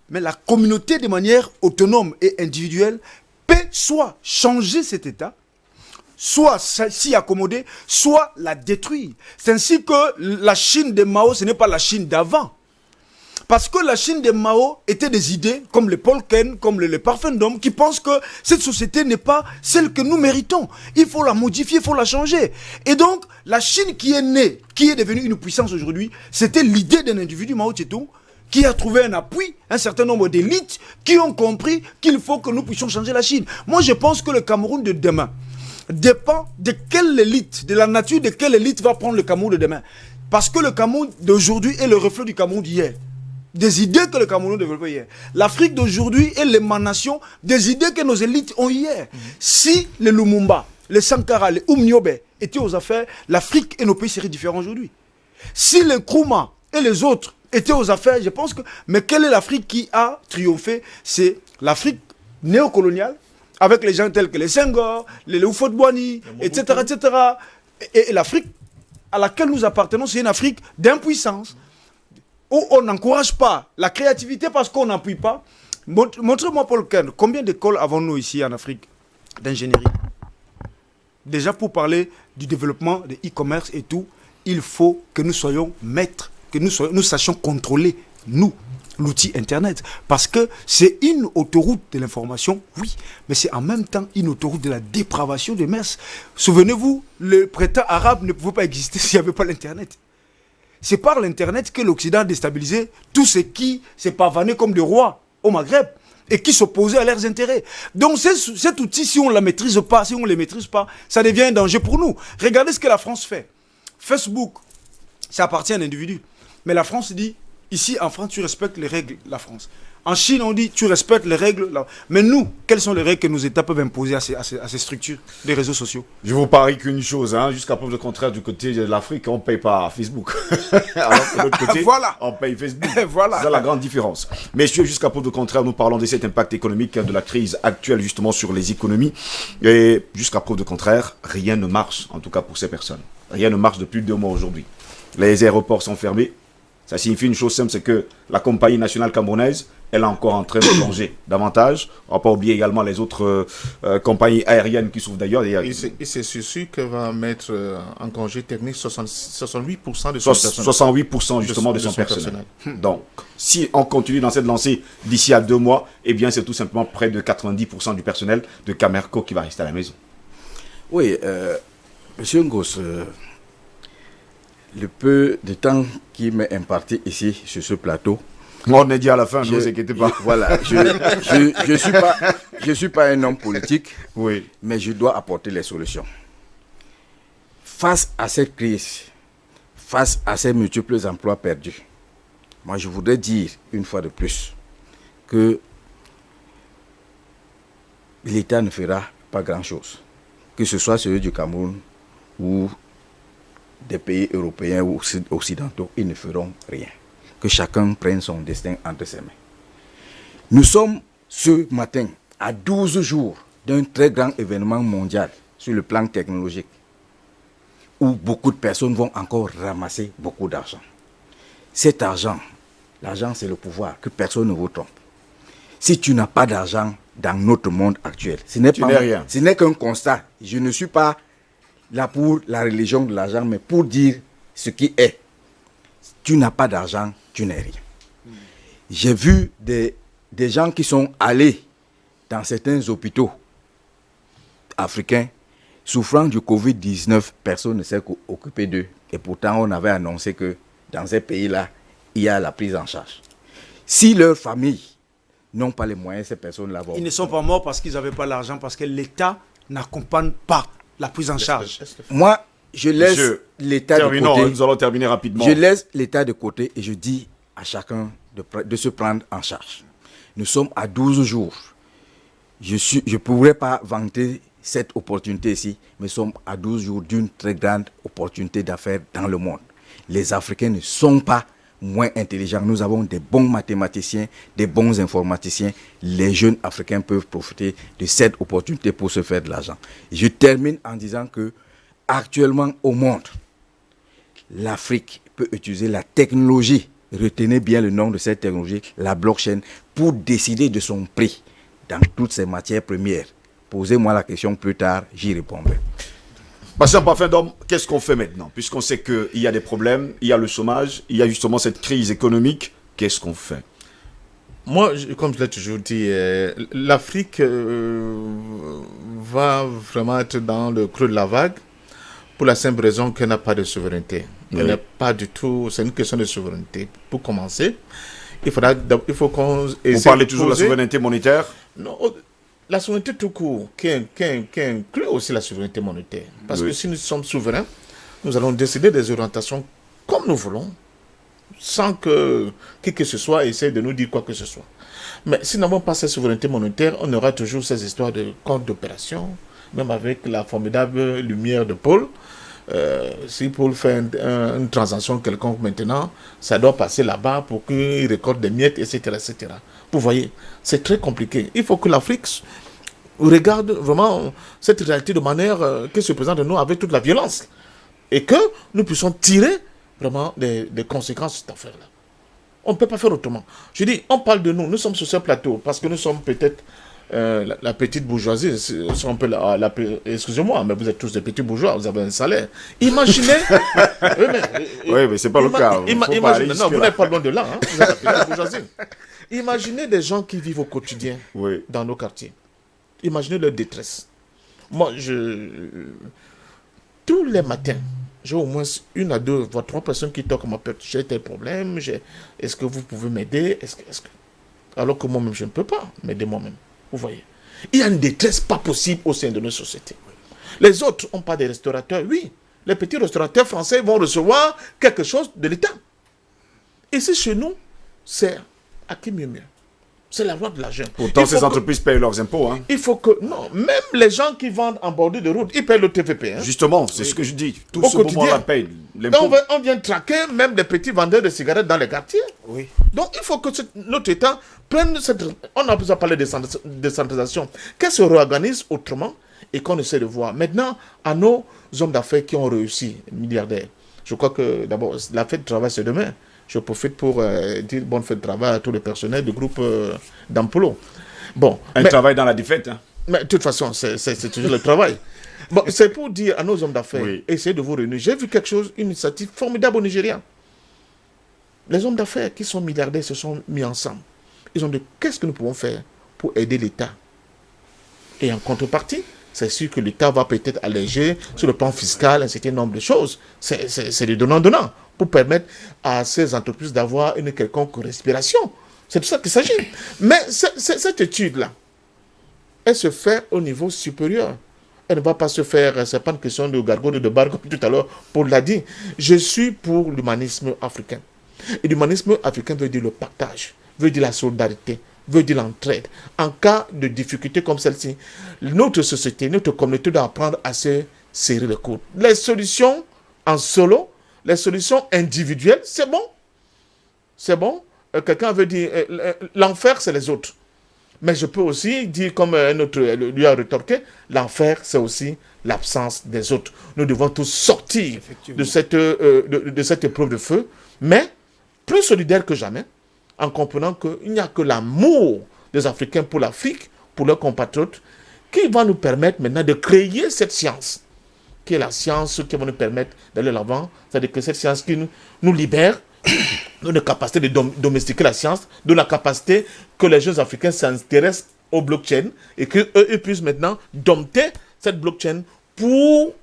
Mais la communauté, de manière autonome et individuelle, peut soit changer cet état, soit s'y accommoder, soit la détruire. C'est ainsi que la Chine de Mao, ce n'est pas la Chine d'avant. Parce que la Chine de Mao était des idées, comme le Paul Ken, comme le Parfendom, qui pensent que cette société n'est pas celle que nous méritons. Il faut la modifier, il faut la changer. Et donc, la Chine qui est née, qui est devenue une puissance aujourd'hui, c'était l'idée d'un individu, Mao Tse-tung, qui a trouvé un appui, un certain nombre d'élites qui ont compris qu'il faut que nous puissions changer la Chine. Moi, je pense que le Cameroun de demain dépend de quelle élite, de la nature de quelle élite va prendre le Cameroun de demain. Parce que le Cameroun d'aujourd'hui est le reflet du Cameroun d'hier. Des idées que le Cameroun développait hier. L'Afrique d'aujourd'hui est l'émanation des idées que nos élites ont hier. Si les Lumumba, les Sankara, les Oumniobe étaient aux affaires, l'Afrique et nos pays seraient différents aujourd'hui. Si les Nkrumah et les autres étaient aux affaires, je pense que... Mais quelle est l'Afrique qui a triomphé? C'est l'Afrique néocoloniale, avec les gens tels que les Senghor, les Houphouët-Boigny, etc., etc. Et l'Afrique à laquelle nous appartenons, c'est une Afrique d'impuissance, où on n'encourage pas la créativité parce qu'on n'appuie pas. Montrez-moi, Paul Ken, combien d'écoles avons-nous ici en Afrique d'ingénierie? Déjà, pour parler du développement de e-commerce et tout, il faut que nous soyons maîtres, que nous sachions contrôler, nous, l'outil Internet. Parce que c'est une autoroute de l'information, oui, mais c'est en même temps une autoroute de la dépravation des mœurs. Souvenez-vous, le printemps arabe ne pouvait pas exister s'il n'y avait pas l'Internet. C'est par l'Internet que l'Occident a déstabilisé tout ce qui s'est pavané comme des rois au Maghreb et qui s'opposaient à leurs intérêts. Donc cet outil, si on ne la maîtrise pas, si on ne le maîtrise pas, ça devient un danger pour nous. Regardez ce que la France fait. Facebook, ça appartient à un individu. Mais la France dit, ici en France, tu respectes les règles de la France. En Chine, on dit, tu respectes les règles. Mais nous, quelles sont les règles que nos États peuvent imposer à ces structures des réseaux sociaux? Je vous parie qu'une chose, jusqu'à preuve de contraire, du côté de l'Afrique, on ne paye pas Facebook. Alors que de l'autre côté, voilà, on paye Facebook. Voilà. C'est ça la grande différence. Messieurs, jusqu'à preuve de contraire, nous parlons de cet impact économique de la crise actuelle, justement, sur les économies. Et jusqu'à preuve de contraire, rien ne marche, en tout cas pour ces personnes. Rien ne marche depuis 2 mois aujourd'hui. Les aéroports sont fermés. Ça signifie une chose simple, c'est que la compagnie nationale camerounaise, elle est encore en train de plonger davantage. On ne va pas oublier également les autres compagnies aériennes qui souffrent d'ailleurs. Et c'est sûr qu'elle va mettre en congé technique 68% de son personnel. 68% justement de son personnel. Donc, si on continue dans cette lancée d'ici à 2 mois, eh bien c'est tout simplement près de 90% du personnel de Camerco qui va rester à la maison. Oui, Monsieur Ngos, le peu de temps qui m'est imparti ici sur ce plateau, on est dit à la fin, ne vous inquiétez pas. Voilà, je suis pas un homme politique, oui, mais je dois apporter les solutions. Face à cette crise, face à ces multiples emplois perdus, moi je voudrais dire une fois de plus que l'État ne fera pas grand-chose, que ce soit celui du Cameroun ou des pays européens ou occidentaux, ils ne feront rien. Que chacun prenne son destin entre ses mains. Nous sommes ce matin à 12 jours d'un très grand événement mondial sur le plan technologique où beaucoup de personnes vont encore ramasser beaucoup d'argent. Cet argent, L'argent, c'est le pouvoir, que personne ne vous trompe. Si tu n'as pas d'argent dans notre monde actuel, ce n'est qu'un constat. Je ne suis pas là pour la religion de l'argent, mais pour dire ce qui est. Tu n'as pas d'argent, tu n'es rien. J'ai vu des gens qui sont allés dans certains hôpitaux africains souffrant du Covid-19, personne ne s'est occupé d'eux. Et pourtant, on avait annoncé que dans ces pays-là, il y a la prise en charge. Si leurs familles n'ont pas les moyens, ces personnes-là vont... Ils ne sont pas morts parce qu'ils n'avaient pas l'argent, parce que l'État n'accompagne pas la prise en charge. Moi, je laisse l'État de côté. Nous allons terminer rapidement. Je laisse l'État de côté et je dis à chacun de se prendre en charge. Nous sommes à 12 jours. Je ne pourrais pas vanter cette opportunité ici, mais nous sommes à 12 jours d'une très grande opportunité d'affaires dans le monde. Les Africains ne sont pas moins intelligents. Nous avons des bons mathématiciens, des bons informaticiens. Les jeunes Africains peuvent profiter de cette opportunité pour se faire de l'argent. Je termine en disant que actuellement au monde, l'Afrique peut utiliser la technologie, retenez bien le nom de cette technologie, la blockchain, pour décider de son prix dans toutes ces matières premières. Posez-moi la question plus tard, j'y répondrai. Bastien Parfin d'Homme, qu'est-ce qu'on fait maintenant? Puisqu'on sait qu'il y a des problèmes, il y a le chômage, il y a justement cette crise économique, qu'est-ce qu'on fait? Moi, comme je l'ai toujours dit, l'Afrique va vraiment être dans le creux de la vague pour la simple raison qu'elle n'a pas de souveraineté. Oui. Elle n'est pas du tout... C'est une question de souveraineté. Pour commencer, il faut qu'on... Vous parlez toujours de la souveraineté monétaire? Non, la souveraineté tout court, qui inclut aussi la souveraineté monétaire. Parce que si nous sommes souverains, nous allons décider des orientations comme nous voulons, sans que qui que ce soit essaie de nous dire quoi que ce soit. Mais si nous n'avons pas cette souveraineté monétaire, on aura toujours ces histoires de compte d'opération, même avec la formidable lumière de Paul. Si Paul fait une transaction quelconque maintenant, ça doit passer là-bas pour qu'il récolte des miettes, etc., etc. Vous voyez, c'est très compliqué. Il faut que l'Afrique regarde vraiment cette réalité de manière qui se présente de nous avec toute la violence. Et que nous puissions tirer vraiment des conséquences de cette affaire-là. On ne peut pas faire autrement. Je dis, on parle de nous sommes sur ce plateau parce que nous sommes peut-être la petite bourgeoisie. Si on peut excusez-moi, mais vous êtes tous des petits bourgeois, vous avez un salaire. Imaginez... oui, mais ce n'est pas le cas. Non, vous n'êtes pas loin de là. Hein, vous êtes la petite bourgeoisie. Imaginez des gens qui vivent au quotidien dans nos quartiers. Imaginez leur détresse. Moi, tous les matins, j'ai au moins 1 à 2, voire 3 personnes qui toquent à ma porte. J'ai tel problème, est-ce que vous pouvez m'aider? Alors que moi-même, je ne peux pas m'aider moi-même. Vous voyez. Il y a une détresse pas possible au sein de nos sociétés. Les autres n'ont pas des restaurateurs. Oui, les petits restaurateurs français vont recevoir quelque chose de l'État. Ici, chez nous, c'est à qui mieux mieux. C'est la loi de l'argent. Pourtant, ces entreprises payent leurs impôts. Hein. Il faut que... Non, même les gens qui vendent en bordure de route, ils payent le TVP. Hein. Justement, c'est ce que je dis. Tout ce moment-là paye l'impôt. On vient traquer même des petits vendeurs de cigarettes dans les quartiers. Oui. Donc, il faut que notre État prenne cette... On a besoin de parler de décentralisation. Qu'elle se réorganise autrement et qu'on essaie de voir. Maintenant, à nos hommes d'affaires qui ont réussi, milliardaires, je crois que d'abord, la fête de travail, c'est demain. Je profite pour dire bonne fête de travail à tous les personnels du groupe d'Ampolo. Bon, travail dans la défaite. Hein. Mais de toute façon, c'est toujours le travail. Bon, c'est pour dire à nos hommes d'affaires, essayez de vous réunir. J'ai vu quelque chose, une initiative formidable au Nigeria. Les hommes d'affaires qui sont milliardaires se sont mis ensemble. Ils ont dit, qu'est-ce que nous pouvons faire pour aider l'État? Et en contrepartie, c'est sûr que l'État va peut-être alléger sur le plan fiscal un certain nombre de choses. C'est du donnant-donnant pour permettre à ces entreprises d'avoir une quelconque respiration. C'est de ça qu'il s'agit. Mais cette étude-là, elle se fait au niveau supérieur. Elle ne va pas se faire, c'est pas une question de gargouille de bar comme tout à l'heure, Paul l'a dit. Je suis pour l'humanisme africain. Et l'humanisme africain veut dire le partage, veut dire la solidarité, veut dire l'entraide. En cas de difficulté comme celle-ci, notre société, notre communauté doit apprendre à se serrer le coude. Les solutions en solo, les solutions individuelles, c'est bon. C'est bon. Quelqu'un veut dire, l'enfer, c'est les autres. Mais je peux aussi dire, comme un autre lui a rétorqué, l'enfer, c'est aussi l'absence des autres. Nous devons tous sortir de cette épreuve de feu, mais plus solidaires que jamais, en comprenant qu'il n'y a que l'amour des Africains pour l'Afrique, pour leurs compatriotes, qui va nous permettre maintenant de créer cette science, qui est la science qui va nous permettre d'aller de l'avant, c'est-à-dire que cette science qui nous libère, donne la capacité de domestiquer la science, donne la capacité que les jeunes Africains s'intéressent au blockchain et qu'eux puissent maintenant dompter cette blockchain pour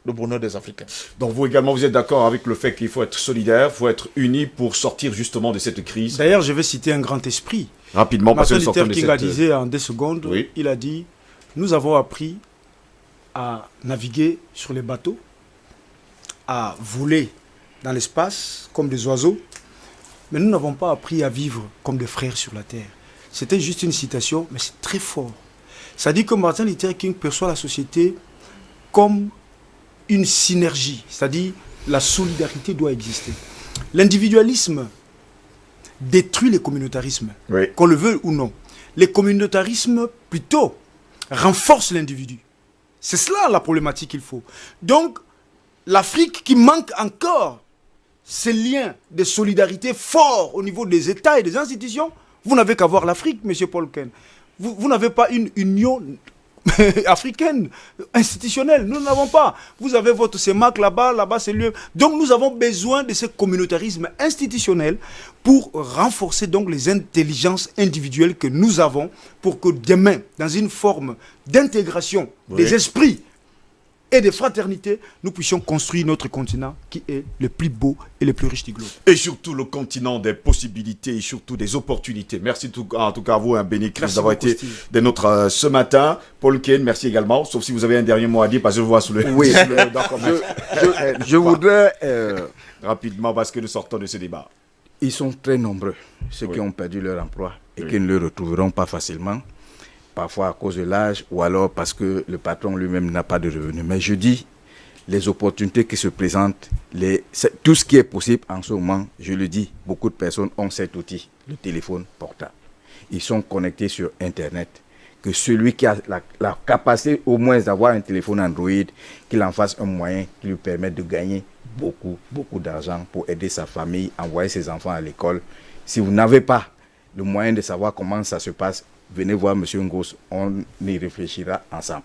le bonheur des Africains. Donc vous également, vous êtes d'accord avec le fait qu'il faut être solidaire, il faut être unis pour sortir justement de cette crise. D'ailleurs, je vais citer un grand esprit. Rapidement, parce que nous Martin sortons Luther de King cette... a disait en 2 secondes, Oui. il a dit, nous avons appris à naviguer sur les bateaux, à voler dans l'espace comme des oiseaux, mais nous n'avons pas appris à vivre comme des frères sur la terre. C'était juste une citation, mais c'est très fort. Ça dit que Martin Luther King perçoit la société comme une synergie, c'est-à-dire la solidarité doit exister. L'individualisme détruit les communautarismes, Oui. qu'on le veuille ou non. Les communautarismes, plutôt, renforcent l'individu. C'est cela la problématique qu'il faut. Donc, l'Afrique qui manque encore ces liens de solidarité forts au niveau des États et des institutions, vous n'avez qu'à voir l'Afrique, M. Paul Ken. Vous n'avez pas une union africaine, institutionnelle. Nous n'avons pas. Vous avez votre CEMAC là-bas c'est lieu. Donc nous avons besoin de ce communautarisme institutionnel pour renforcer donc les intelligences individuelles que nous avons pour que demain, dans une forme d'intégration des esprits et de fraternité, nous puissions construire notre continent qui est le plus beau et le plus riche du globe. Et surtout le continent des possibilités et surtout des opportunités. Merci en tout cas à vous, Béni Chris, d'avoir été des nôtres ce matin. Paul Ken, merci également. Sauf si vous avez un dernier mot à dire, parce que je vois sous le... Oui, je voudrais... rapidement, parce que nous sortons de ce débat. Ils sont très nombreux, ceux qui ont perdu leur emploi et qui ne le retrouveront pas facilement. Parfois à cause de l'âge ou alors parce que le patron lui-même n'a pas de revenus. Mais je dis, les opportunités qui se présentent, tout ce qui est possible en ce moment, je le dis, beaucoup de personnes ont cet outil, le téléphone portable. Ils sont connectés sur Internet. Que celui qui a la capacité au moins d'avoir un téléphone Android, qu'il en fasse un moyen qui lui permette de gagner beaucoup d'argent pour aider sa famille, envoyer ses enfants à l'école. Si vous n'avez pas le moyen de savoir comment ça se passe, venez voir M. Ngos, on y réfléchira ensemble.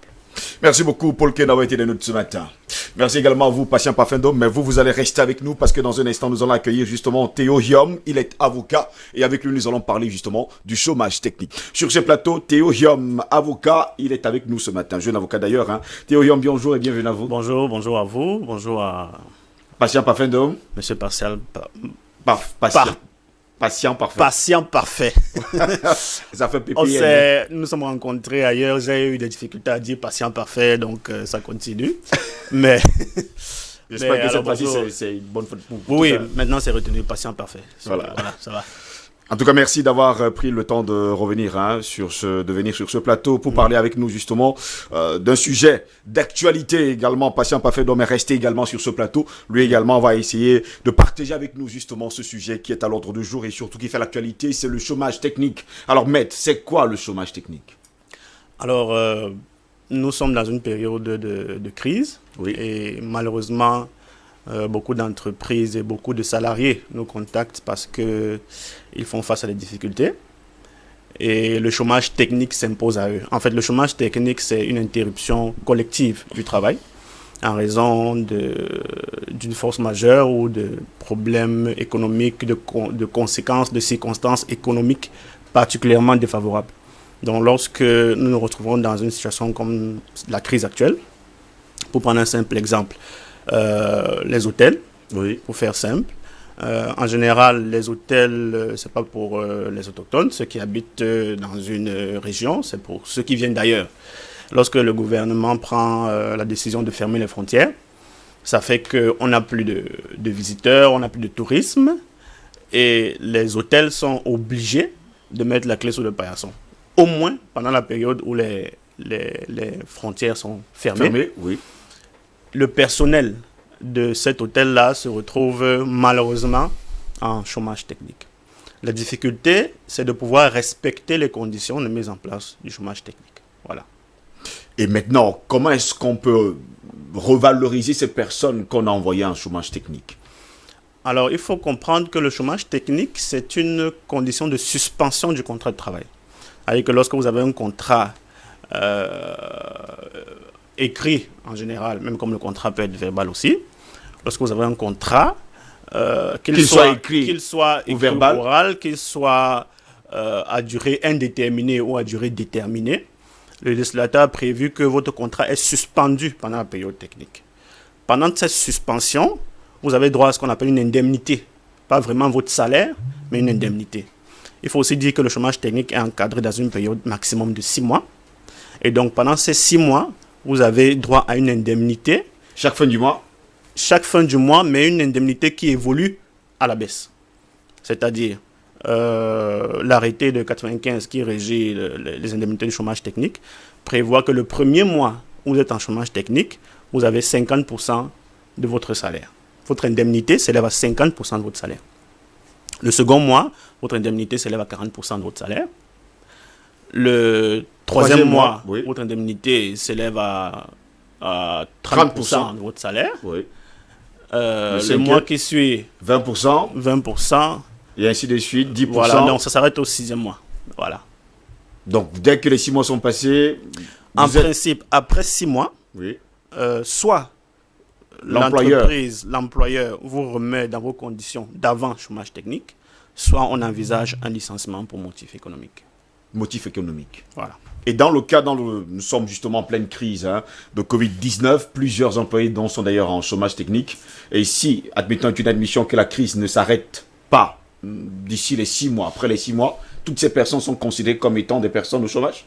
Merci beaucoup, Paul Ken, d'avoir été de nous ce matin. Merci également à vous, Patient Parfendo, mais vous allez rester avec nous parce que dans un instant, nous allons accueillir justement Théo Hiom. Il est avocat et avec lui, nous allons parler justement du chômage technique. Sur ce plateau, Théo Hiom, avocat, il est avec nous ce matin. Jeune avocat d'ailleurs. Hein. Théo Hiom, bonjour et bienvenue à vous. Bonjour à vous, bonjour à... Patient Parfendo. Monsieur Partial... Patient parfait. Patient parfait. Ça fait PPL. Nous sommes rencontrés ailleurs, j'ai eu des difficultés à dire patient parfait, donc ça continue. Mais... J'espère que cette fois-ci, c'est une bonne fois pour vous. Oui, maintenant c'est retenu patient parfait. Voilà, ça va. En tout cas, merci d'avoir pris le temps de revenir de venir sur ce plateau pour parler avec nous justement d'un sujet d'actualité également. Patient Parfait doit rester également sur ce plateau. Lui également va essayer de partager avec nous justement ce sujet qui est à l'ordre du jour et surtout qui fait l'actualité, c'est le chômage technique. Alors maître, c'est quoi le chômage technique? Alors, nous sommes dans une période de crise et malheureusement, beaucoup d'entreprises et beaucoup de salariés nous contactent parce qu'ils font face à des difficultés et le chômage technique s'impose à eux. En fait, le chômage technique, c'est une interruption collective du travail en raison d'une force majeure ou de problèmes économiques, de conséquences, de circonstances économiques particulièrement défavorables. Donc, lorsque nous nous retrouvons dans une situation comme la crise actuelle, pour prendre un simple exemple, les hôtels, pour faire simple. En général, les hôtels, c'est pas pour les autochtones, ceux qui habitent dans une région, c'est pour ceux qui viennent d'ailleurs. Lorsque le gouvernement prend la décision de fermer les frontières, ça fait qu'on n'a plus de visiteurs, on n'a plus de tourisme, et les hôtels sont obligés de mettre la clé sous le paillasson. Au moins pendant la période où les frontières sont fermées. Le personnel de cet hôtel-là se retrouve malheureusement en chômage technique. La difficulté, c'est de pouvoir respecter les conditions de mise en place du chômage technique. Voilà. Et maintenant, comment est-ce qu'on peut revaloriser ces personnes qu'on a envoyées en chômage technique? Alors, il faut comprendre que le chômage technique, c'est une condition de suspension du contrat de travail. C'est-à-dire que lorsque vous avez un contrat écrit, en général, même comme le contrat peut être verbal aussi, lorsque vous avez un contrat, qu'il soit écrit ou verbal, oral, qu'il soit à durée indéterminée ou à durée déterminée, le législateur a prévu que votre contrat est suspendu pendant la période technique. Pendant cette suspension, vous avez droit à ce qu'on appelle une indemnité. Pas vraiment votre salaire, mais une indemnité. Il faut aussi dire que le chômage technique est encadré dans une période maximum de 6 mois. Et donc, pendant ces 6 mois, vous avez droit à une indemnité. Chaque fin du mois? Chaque fin du mois, mais une indemnité qui évolue à la baisse. C'est-à-dire, l'arrêté de 95 qui régit les indemnités de chômage technique prévoit que le premier mois où vous êtes en chômage technique, vous avez 50% de votre salaire. Votre indemnité s'élève à 50% de votre salaire. Le second mois, votre indemnité s'élève à 40% de votre salaire. Le troisième mois, oui, votre indemnité s'élève à 30% de votre salaire. Oui. Le mois qui suit, 20%. Et ainsi de suite, 10%. Voilà, donc ça s'arrête au 6e mois. Voilà. Donc, dès que les 6 mois sont passés... En principe, après 6 mois, oui, soit l'employeur vous remet dans vos conditions d'avant chômage technique, soit on envisage un licenciement pour motif économique. Motif économique. Voilà. Et dans le cas, nous sommes justement en pleine crise de Covid-19, plusieurs employés dont sont d'ailleurs en chômage technique. Et si, admettons une admission que la crise ne s'arrête pas d'ici les 6 mois, après les 6 mois, toutes ces personnes sont considérées comme étant des personnes au chômage?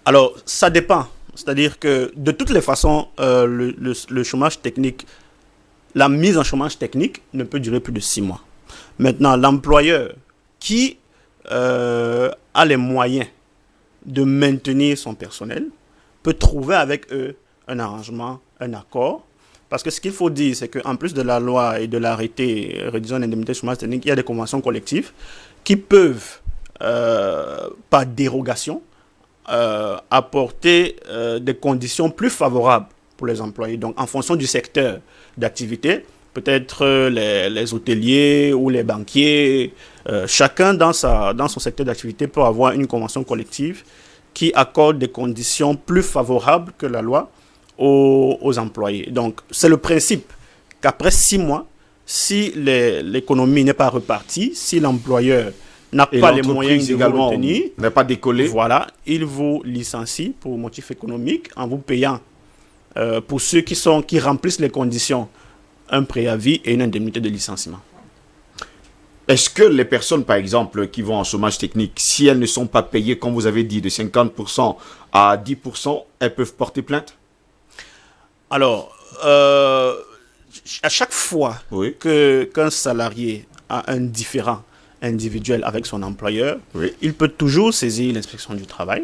Alors, ça dépend. C'est-à-dire que, de toutes les façons, le chômage technique, la mise en chômage technique ne peut durer plus de 6 mois. Maintenant, l'employeur qui a les moyens de maintenir son personnel peut trouver avec eux un arrangement, un accord. Parce que ce qu'il faut dire, c'est qu'en plus de la loi et de l'arrêté réduisant l'indemnité de chômage technique, il y a des conventions collectives qui peuvent, par dérogation, apporter des conditions plus favorables pour les employés. Donc, en fonction du secteur d'activité, peut-être les hôteliers ou les banquiers, chacun dans son secteur d'activité peut avoir une convention collective qui accorde des conditions plus favorables que la loi aux employés. Donc, c'est le principe qu'après 6 mois, si l'économie n'est pas repartie, si l'employeur n'a pas les moyens de vous retenir, n'a pas décollé, voilà, il vous licencie pour motif économique en vous payant, pour ceux qui remplissent les conditions, un préavis et une indemnité de licenciement. Est-ce que les personnes, par exemple, qui vont en chômage technique, si elles ne sont pas payées, comme vous avez dit, de 50% à 10%, elles peuvent porter plainte? Alors, à chaque fois oui, qu'un salarié a un différend individuel avec son employeur, oui, il peut toujours saisir l'inspection du travail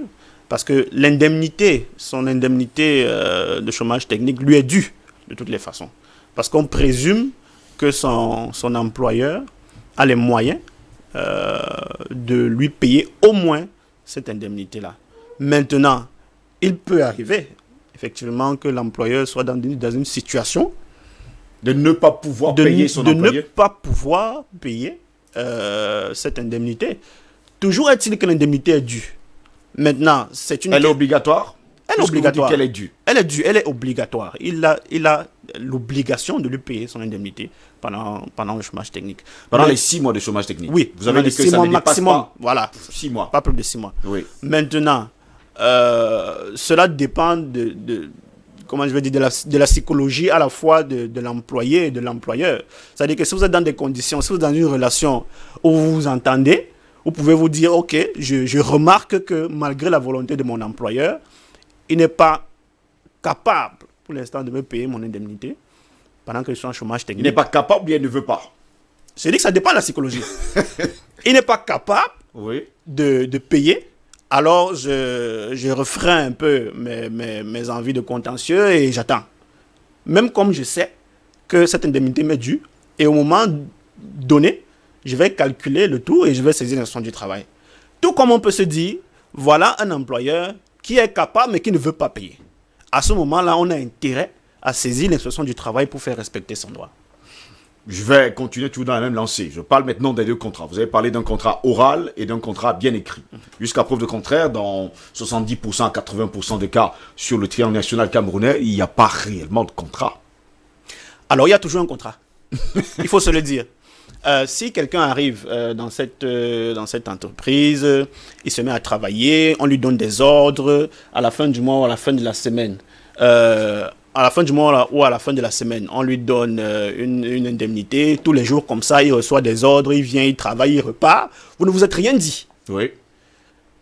parce que son indemnité de chômage technique lui est due de toutes les façons. Parce qu'on présume que son employeur a les moyens de lui payer au moins cette indemnité-là. Maintenant, il peut arriver effectivement que l'employeur soit dans une situation de ne pas pouvoir payer son employé. De ne pas pouvoir payer cette indemnité. Toujours est-il que l'indemnité est due. Maintenant, elle est obligatoire? Elle est obligatoire. Qu'elle est due. Elle est due, elle est obligatoire. Il a l'obligation de lui payer son indemnité pendant le chômage technique. Pendant les 6 mois de chômage technique. Oui. Vous avez dit que ça ne dépasse pas voilà. 6 mois. Pas plus de 6 mois. Oui. Maintenant, cela dépend comment je vais dire, de la psychologie à la fois de l'employé et de l'employeur. C'est-à-dire que si vous êtes dans des conditions, si vous êtes dans une relation où vous vous entendez, vous pouvez vous dire, ok, je remarque que malgré la volonté de mon employeur, il n'est pas capable pour l'instant de me payer mon indemnité pendant que je suis en chômage technique. Il n'est pas capable ou bien il ne veut pas? Je dis que ça dépend de la psychologie. Il n'est pas capable oui, de payer. Alors, je refreine un peu mes envies de contentieux et j'attends. Même comme je sais que cette indemnité m'est due, et au moment donné, je vais calculer le tout et je vais saisir l'inspection du travail. Tout comme on peut se dire, voilà un employeur qui est capable mais qui ne veut pas payer. À ce moment-là, on a intérêt à saisir l'inspection du travail pour faire respecter son droit. je vais continuer toujours dans la même lancée. Je parle maintenant des deux contrats. Vous avez parlé d'un contrat oral et d'un contrat bien écrit. Jusqu'à preuve de contraire, dans 70% à 80% des cas sur le triangle national camerounais, il n'y a pas réellement de contrat. Alors, il y a toujours un contrat. Il faut se le dire. Si quelqu'un arrive dans cette entreprise, il se met à travailler, on lui donne des ordres à la fin du mois ou à la fin de la semaine. À la fin du mois ou à la fin de la semaine, on lui donne une indemnité. Tous les jours, comme ça, il reçoit des ordres, il vient, il travaille, il repart. Vous ne vous êtes rien dit. Oui.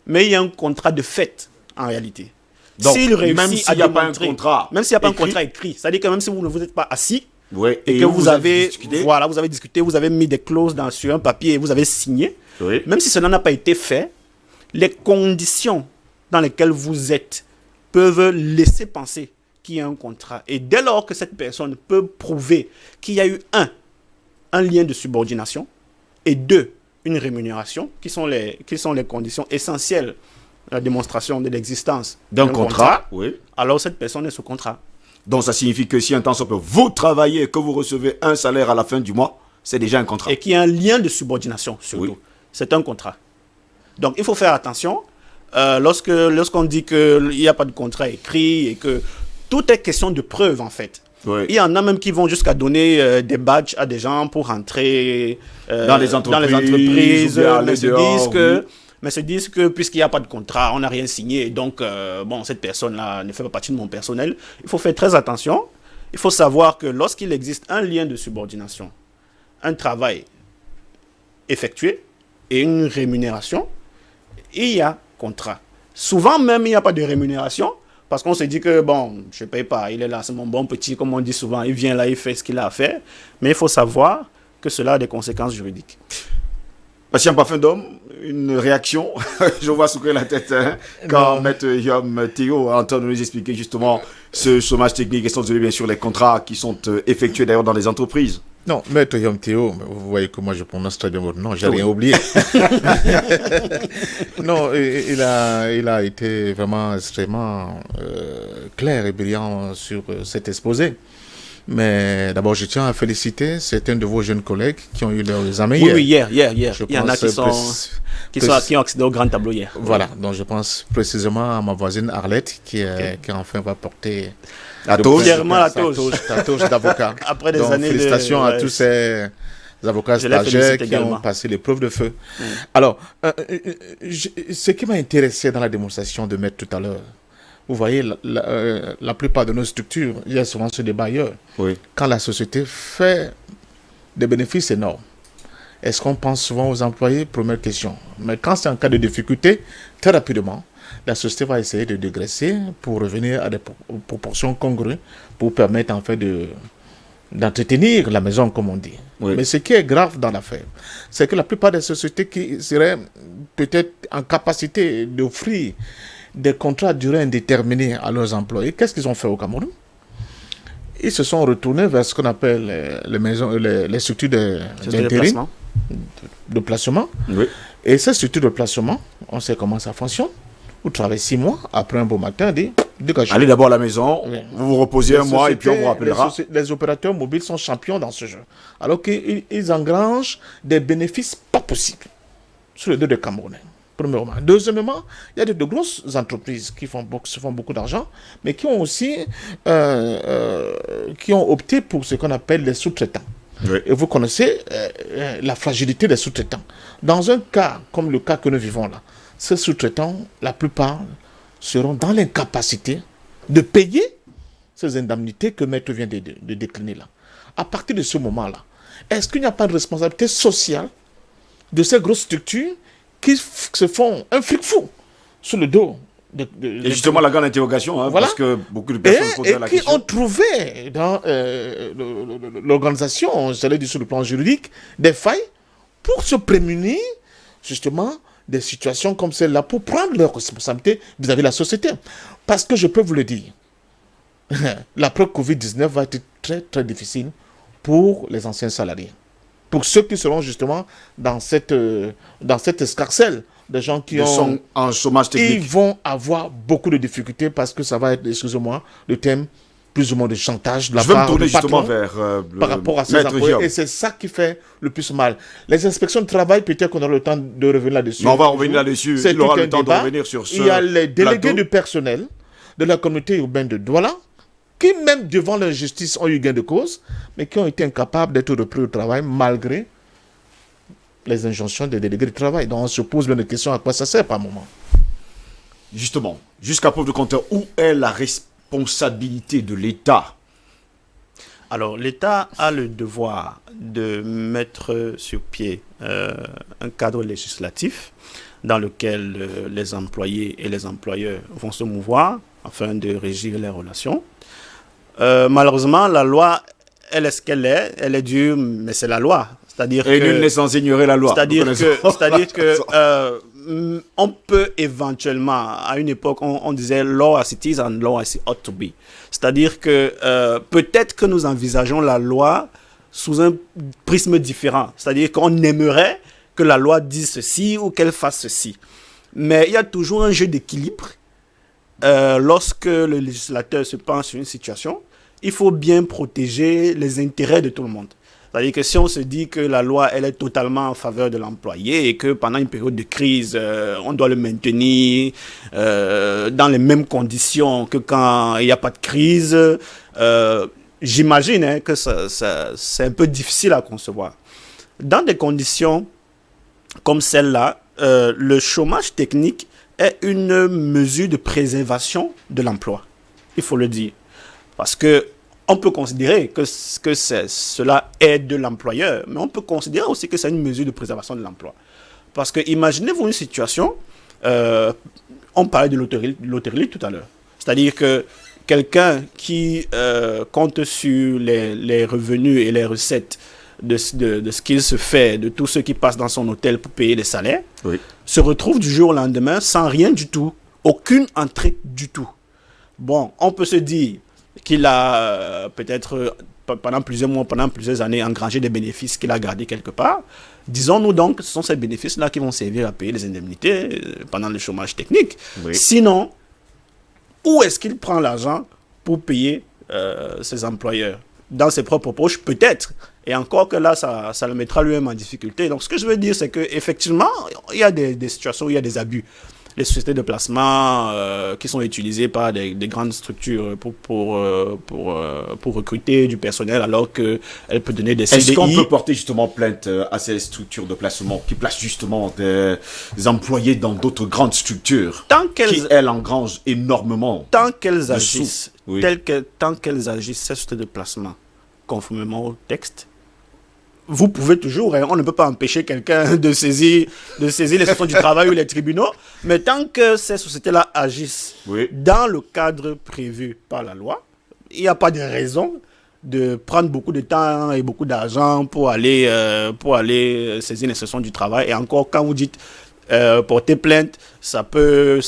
Mais il y a un contrat de fait, en réalité. Donc, s'il réussit même s'il n'y a pas un contrat même s'il n'y a pas un écrit, contrat écrit, c'est-à-dire que même si vous ne vous êtes pas assis, oui, et que vous avez discuté. voilà, vous avez discuté, vous avez mis des clauses sur un papier et vous avez signé, Oui. même si cela n'a pas été fait, les conditions dans lesquelles vous êtes peuvent laisser penser qu'il y a un contrat. Et dès lors que cette personne peut prouver qu'il y a eu un lien de subordination et deux, une rémunération, qui sont les conditions essentielles à la démonstration de l'existence d'un contrat, oui. alors cette personne est sous contrat. Donc ça signifie que si un temps soit peu, vous travaillez et que vous recevez un salaire à la fin du mois, c'est déjà un contrat. Et qu'il y a un lien de subordination, surtout. Oui. C'est un contrat. Donc, il faut faire attention lorsqu'on dit qu'il n'y a pas de contrat écrit et que tout est question de preuve, en fait. Oui. Il y en a même qui vont jusqu'à donner des badges à des gens pour entrer dans les entreprises, ou bien aller dehors, mais se disent que puisqu'il n'y a pas de contrat, on n'a rien signé, donc cette personne-là ne fait pas partie de mon personnel. Il faut faire très attention. Il faut savoir que lorsqu'il existe un lien de subordination, un travail effectué et une rémunération, il y a contrat. Souvent même, il n'y a pas de rémunération parce qu'on se dit que, je ne paye pas, il est là, c'est mon bon petit, comme on dit souvent, il vient là, il fait ce qu'il a à faire. Mais il faut savoir que cela a des conséquences juridiques. Patient Parfum d'Homme, une réaction. Je vois sourire la tête quand Maître Yom Théo est en train de nous expliquer justement ce chômage technique et sans oublier bien sûr les contrats qui sont effectués d'ailleurs dans les entreprises. Non, Maître Yom Théo, vous voyez que moi je prononce très bien votre nom, j'ai rien oublié. Non, il a été vraiment extrêmement clair et brillant sur cet exposé. Mais d'abord, je tiens à féliciter certains de vos jeunes collègues qui ont eu leurs examens hier. Oui, hier. Il y en a qui ont accédé au grand tableau hier. Voilà, donc je pense précisément à ma voisine Arlette qui enfin va porter la touche d'avocat. Après des donc, années félicitations à tous ces avocats stagiaires qui ont passé l'épreuve de feu. Alors, ce qui m'a intéressé dans la démonstration de Maître tout à l'heure, vous voyez, la plupart de nos structures, il y a souvent ce débat ailleurs. Oui. Quand la société fait des bénéfices énormes, est-ce qu'on pense souvent aux employés? Première question. Mais quand c'est en cas de difficulté, très rapidement, la société va essayer de dégraisser pour revenir à des proportions congrues pour permettre en fait d'entretenir la maison, comme on dit. Oui. Mais ce qui est grave dans l'affaire, c'est que la plupart des sociétés qui seraient peut-être en capacité d'offrir des contrats à durée indéterminée à leurs employés, qu'est-ce qu'ils ont fait au Cameroun? Ils se sont retournés vers ce qu'on appelle les structures d'intérim, de placement. Oui. Et ces structures de placement, on sait comment ça fonctionne. Vous travaillez 6 mois, après un beau matin, dégagez. Allez d'abord à la maison, vous vous reposez un mois et puis on vous rappellera. Les opérateurs mobiles sont champions dans ce jeu. Alors qu'ils engrangent des bénéfices pas possibles sur les deux des Camerounais. Premièrement. Deuxièmement, il y a de grosses entreprises qui se font beaucoup d'argent, mais qui ont aussi qui ont opté pour ce qu'on appelle les sous-traitants. Oui. Et vous connaissez la fragilité des sous-traitants. Dans un cas comme le cas que nous vivons là, ces sous-traitants, la plupart, seront dans l'incapacité de payer ces indemnités que Maître vient de décliner là. À partir de ce moment-là, est-ce qu'il n'y a pas de responsabilité sociale de ces grosses structures qui se font un fric fou sur le dos et justement la grande interrogation, voilà. Parce que beaucoup de personnes posent la question. Et qui ont trouvé dans l'organisation, j'allais dire sur le plan juridique, des failles pour se prémunir justement des situations comme celle-là, pour prendre leurs responsabilités vis-à-vis de la société. Parce que je peux vous le dire, l'après Covid-19 va être très très difficile pour les anciens salariés. Pour ceux qui seront justement dans cette escarcelle des gens qui sont en chômage technique. Ils vont avoir beaucoup de difficultés parce que ça va être, excusez-moi, le thème plus ou moins de chantage de la Je vais me part tourner du justement patron vers par rapport à ces Maître employés. Guillaume. Et c'est ça qui fait le plus mal. Les inspections de travail, peut-être qu'on aura le temps de revenir là-dessus. Mais on va revenir là-dessus. C'est Il aura tout un le temps de débat. revenir sur ce Il y a les délégués plateau. du personnel de la communauté urbaine de Douala qui, même devant l'injustice, ont eu gain de cause, mais qui ont été incapables d'être repris au travail malgré les injonctions des délégués du travail. Donc on se pose bien des questions à quoi ça sert par moment. Justement, jusqu'à preuve de contraire, où est la responsabilité de l'État? Alors, l'État a le devoir de mettre sur pied un cadre législatif dans lequel les employés et les employeurs vont se mouvoir afin de régir les relations. Malheureusement, la loi, elle est ce qu'elle est. Elle est dure, mais c'est la loi. C'est-à-dire Et que... nul n'est sans ignorer la loi. C'est-à-dire que on peut éventuellement, à une époque, on disait law as it is and law as it ought to be. C'est-à-dire que peut-être que nous envisageons la loi sous un prisme différent. C'est-à-dire qu'on aimerait que la loi dise ceci ou qu'elle fasse ceci. Mais il y a toujours un jeu d'équilibre. Lorsque le législateur se penche sur une situation, il faut bien protéger les intérêts de tout le monde. C'est-à-dire que si on se dit que la loi, elle est totalement en faveur de l'employé et que pendant une période de crise, on doit le maintenir dans les mêmes conditions que quand il n'y a pas de crise, j'imagine que c'est un peu difficile à concevoir. Dans des conditions comme celle-là, le chômage technique est une mesure de préservation de l'emploi. Il faut le dire. Parce que on peut considérer que cela aide l'employeur, mais on peut considérer aussi que c'est une mesure de préservation de l'emploi. Parce que imaginez-vous une situation, on parlait de l'hôtellerie tout à l'heure. C'est-à-dire que quelqu'un qui compte sur les revenus et les recettes de ce qu'il se fait, de tout ce qui passe dans son hôtel pour payer les salaires, Oui. se retrouve du jour au lendemain sans rien du tout, aucune entrée du tout. Bon, on peut se dire qu'il a peut-être pendant plusieurs mois, pendant plusieurs années engrangé des bénéfices qu'il a gardés quelque part. Disons-nous donc que ce sont ces bénéfices-là qui vont servir à payer les indemnités pendant le chômage technique. Oui. Sinon, où est-ce qu'il prend l'argent pour payer ses employeurs? Dans ses propres poches, peut-être. Et encore que là, ça le mettra lui-même en difficulté. Donc, ce que je veux dire, c'est qu'effectivement, il y a des situations où il y a des abus. Les sociétés de placement qui sont utilisées par des grandes structures pour recruter du personnel alors qu'elles peuvent donner des CDI. Est-ce qu'on peut porter justement plainte à ces structures de placement qui placent justement des employés dans d'autres grandes structures qui, elles, engrangent énormément tant qu'elles agissent, oui. Tant qu'elles agissent, ces sociétés de placement, conformément au texte, vous pouvez toujours, on ne peut pas empêcher quelqu'un de saisir les sections du travail ou les tribunaux, mais tant que ces sociétés-là agissent Oui. dans le cadre prévu par la loi, il n'y a pas de raison de prendre beaucoup de temps et beaucoup d'argent pour aller saisir les sections du travail. Et encore, quand vous dites porter plainte, ça peut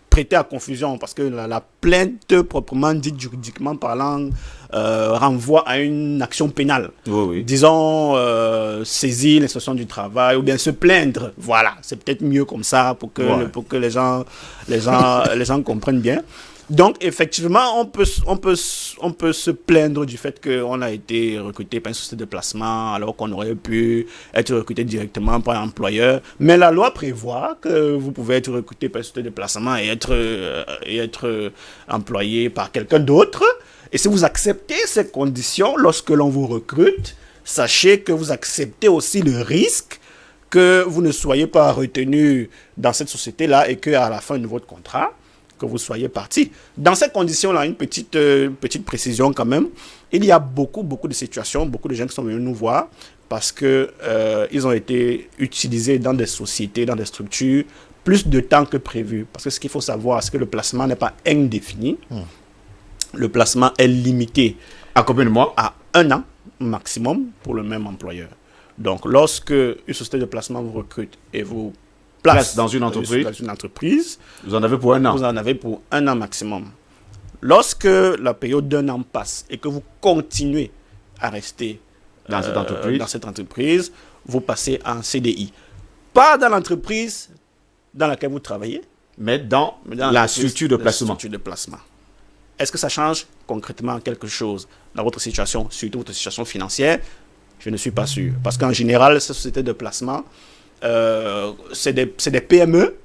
prêter à confusion parce que la plainte proprement dite juridiquement parlant renvoie à une action pénale. Oui, oui. Disons saisir l'instruction du travail ou bien se plaindre. Voilà, c'est peut-être mieux comme ça pour que les gens comprennent bien. Donc effectivement, on peut se plaindre du fait qu'on a été recruté par une société de placement alors qu'on aurait pu être recruté directement par un employeur. Mais la loi prévoit que vous pouvez être recruté par une société de placement et être employé par quelqu'un d'autre. Et si vous acceptez ces conditions lorsque l'on vous recrute, sachez que vous acceptez aussi le risque que vous ne soyez pas retenu dans cette société-là et qu'à la fin de votre contrat, que vous soyez parti. Dans ces conditions-là, une petite précision quand même, il y a beaucoup de situations, beaucoup de gens qui sont venus nous voir parce qu'ils ont été utilisés dans des sociétés, dans des structures, plus de temps que prévu. Parce que ce qu'il faut savoir, c'est que le placement n'est pas indéfini. Le placement est limité. À combien de mois? À 1 an maximum pour le même employeur. Donc, lorsque une société de placement vous recrute et vous place dans une entreprise, vous en avez pour 1 an. Vous en avez pour 1 an maximum. Lorsque la période d'1 an passe et que vous continuez à rester dans cette entreprise, vous passez en CDI. Pas dans l'entreprise dans laquelle vous travaillez, mais dans la structure de placement. est-ce que ça change concrètement quelque chose dans votre situation, surtout votre situation financière? Je ne suis pas sûr. Parce qu'en général, ces sociétés de placement, c'est des PME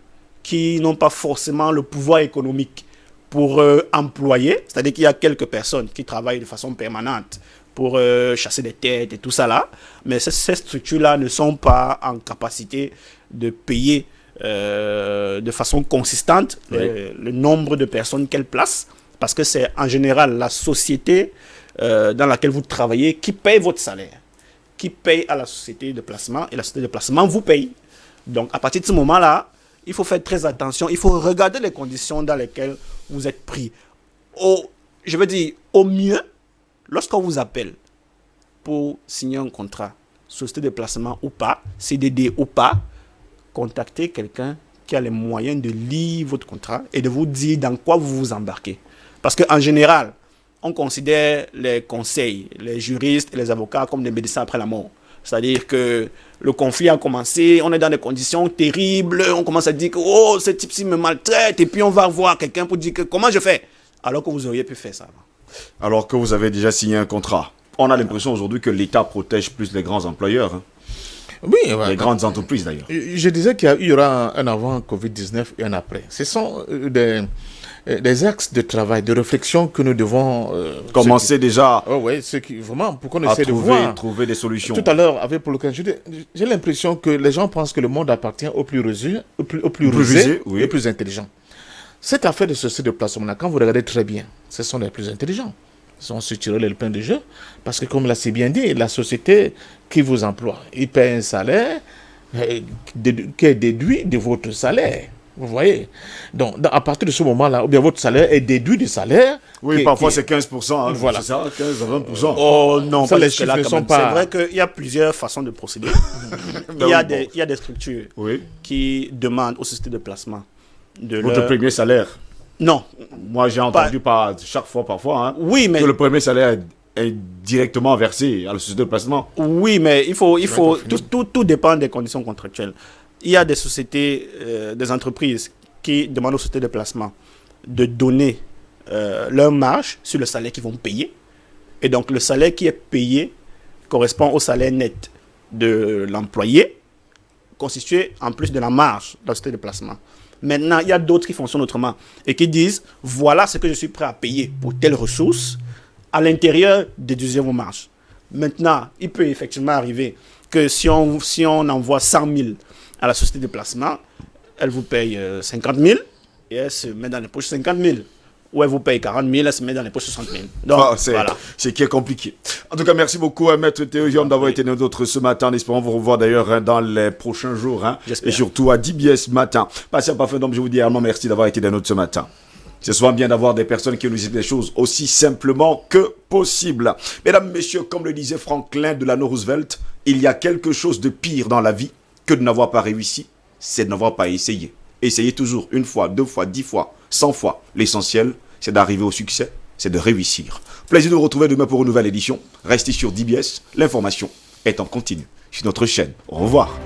qui n'ont pas forcément le pouvoir économique pour employer. C'est-à-dire qu'il y a quelques personnes qui travaillent de façon permanente pour chasser des têtes et tout ça là. Mais ces structures-là ne sont pas en capacité de payer de façon consistante le nombre de personnes qu'elles placent. Parce que c'est en général la société dans laquelle vous travaillez qui paye votre salaire, qui paye à la société de placement, et la société de placement vous paye. Donc à partir de ce moment-là, il faut faire très attention, il faut regarder les conditions dans lesquelles vous êtes pris. Je veux dire, au mieux, lorsqu'on vous appelle pour signer un contrat, société de placement ou pas, CDD ou pas, contactez quelqu'un qui a les moyens de lire votre contrat et de vous dire dans quoi vous vous embarquez. Parce qu'en général, on considère les conseils, les juristes et les avocats comme des médecins après la mort. C'est-à-dire que le conflit a commencé, on est dans des conditions terribles, on commence à dire que oh, ce type-ci me maltraite, et puis on va voir quelqu'un pour dire que comment je fais, alors que vous auriez pu faire ça avant. Alors que vous avez déjà signé un contrat. On a l'impression aujourd'hui que l'État protège plus les grands employeurs. Hein. Oui, ouais, les grandes entreprises d'ailleurs. Je disais qu'il y aura un avant Covid-19 et un après. Ce sont des axes de travail, de réflexion que nous devons commencer déjà vraiment, pour qu'on essaie de voir. Trouver des solutions. Tout à l'heure, avec Paul-Ken, j'ai l'impression que les gens pensent que le monde appartient aux plus rusés, aux plus rusés, oui, et plus intelligents. Cette affaire de société de placement, quand vous regardez très bien, ce sont les plus intelligents. Ils sont se tirer le pain de jeu. Parce que, comme l'a si bien dit, la société qui vous emploie, il paie un salaire qui est déduit de votre salaire. Vous voyez? Donc, à partir de ce moment-là, ou bien votre salaire est déduit du salaire. Oui, parfois c'est 15%. Hein, voilà. C'est ça, 15 à 20%. Oh non, ça, les chiffres ne sont pas... C'est vrai qu'il y a plusieurs façons de procéder. il y a des structures qui demandent aux sociétés de placement de votre premier salaire. Non. Moi, j'ai entendu chaque fois, parfois, hein, oui, mais... que le premier salaire est directement versé à la société de placement. Oui, mais il faut tout dépend des conditions contractuelles. Il y a des sociétés, des entreprises qui demandent aux sociétés de placement de donner leur marge sur le salaire qu'ils vont payer. Et donc, le salaire qui est payé correspond au salaire net de l'employé, constitué en plus de la marge de la société de placement. Maintenant, il y a d'autres qui fonctionnent autrement et qui disent, voilà ce que je suis prêt à payer pour telle ressource, à l'intérieur, déduisez vos marges. Maintenant, il peut effectivement arriver que si on envoie 100 000 à la société de placement, elle vous paye 50 000 et elle se met dans les poches 50 000. Ou elle vous paye 40 000, elle se met dans les poches 60 000. Donc, voilà. C'est qui est compliqué. En tout cas, merci beaucoup à Maître Théo Guillaume d'avoir été notre ce matin. Espérons vous revoir d'ailleurs dans les prochains jours. Et surtout à DBS matin. Passez un parfait d'homme, je vous dis également merci d'avoir été des nôtres ce matin. C'est souvent bien d'avoir des personnes qui nous disent des choses aussi simplement que possible. Mesdames, messieurs, comme le disait Franklin Delano Roosevelt, il y a quelque chose de pire dans la vie que de n'avoir pas réussi, c'est de n'avoir pas essayé. Essayez toujours, 1 fois, 2 fois, 10 fois, 100 fois. L'essentiel, c'est d'arriver au succès, c'est de réussir. Plaisir de vous retrouver demain pour une nouvelle édition. Restez sur DBS, l'information est en continu sur notre chaîne. Au revoir.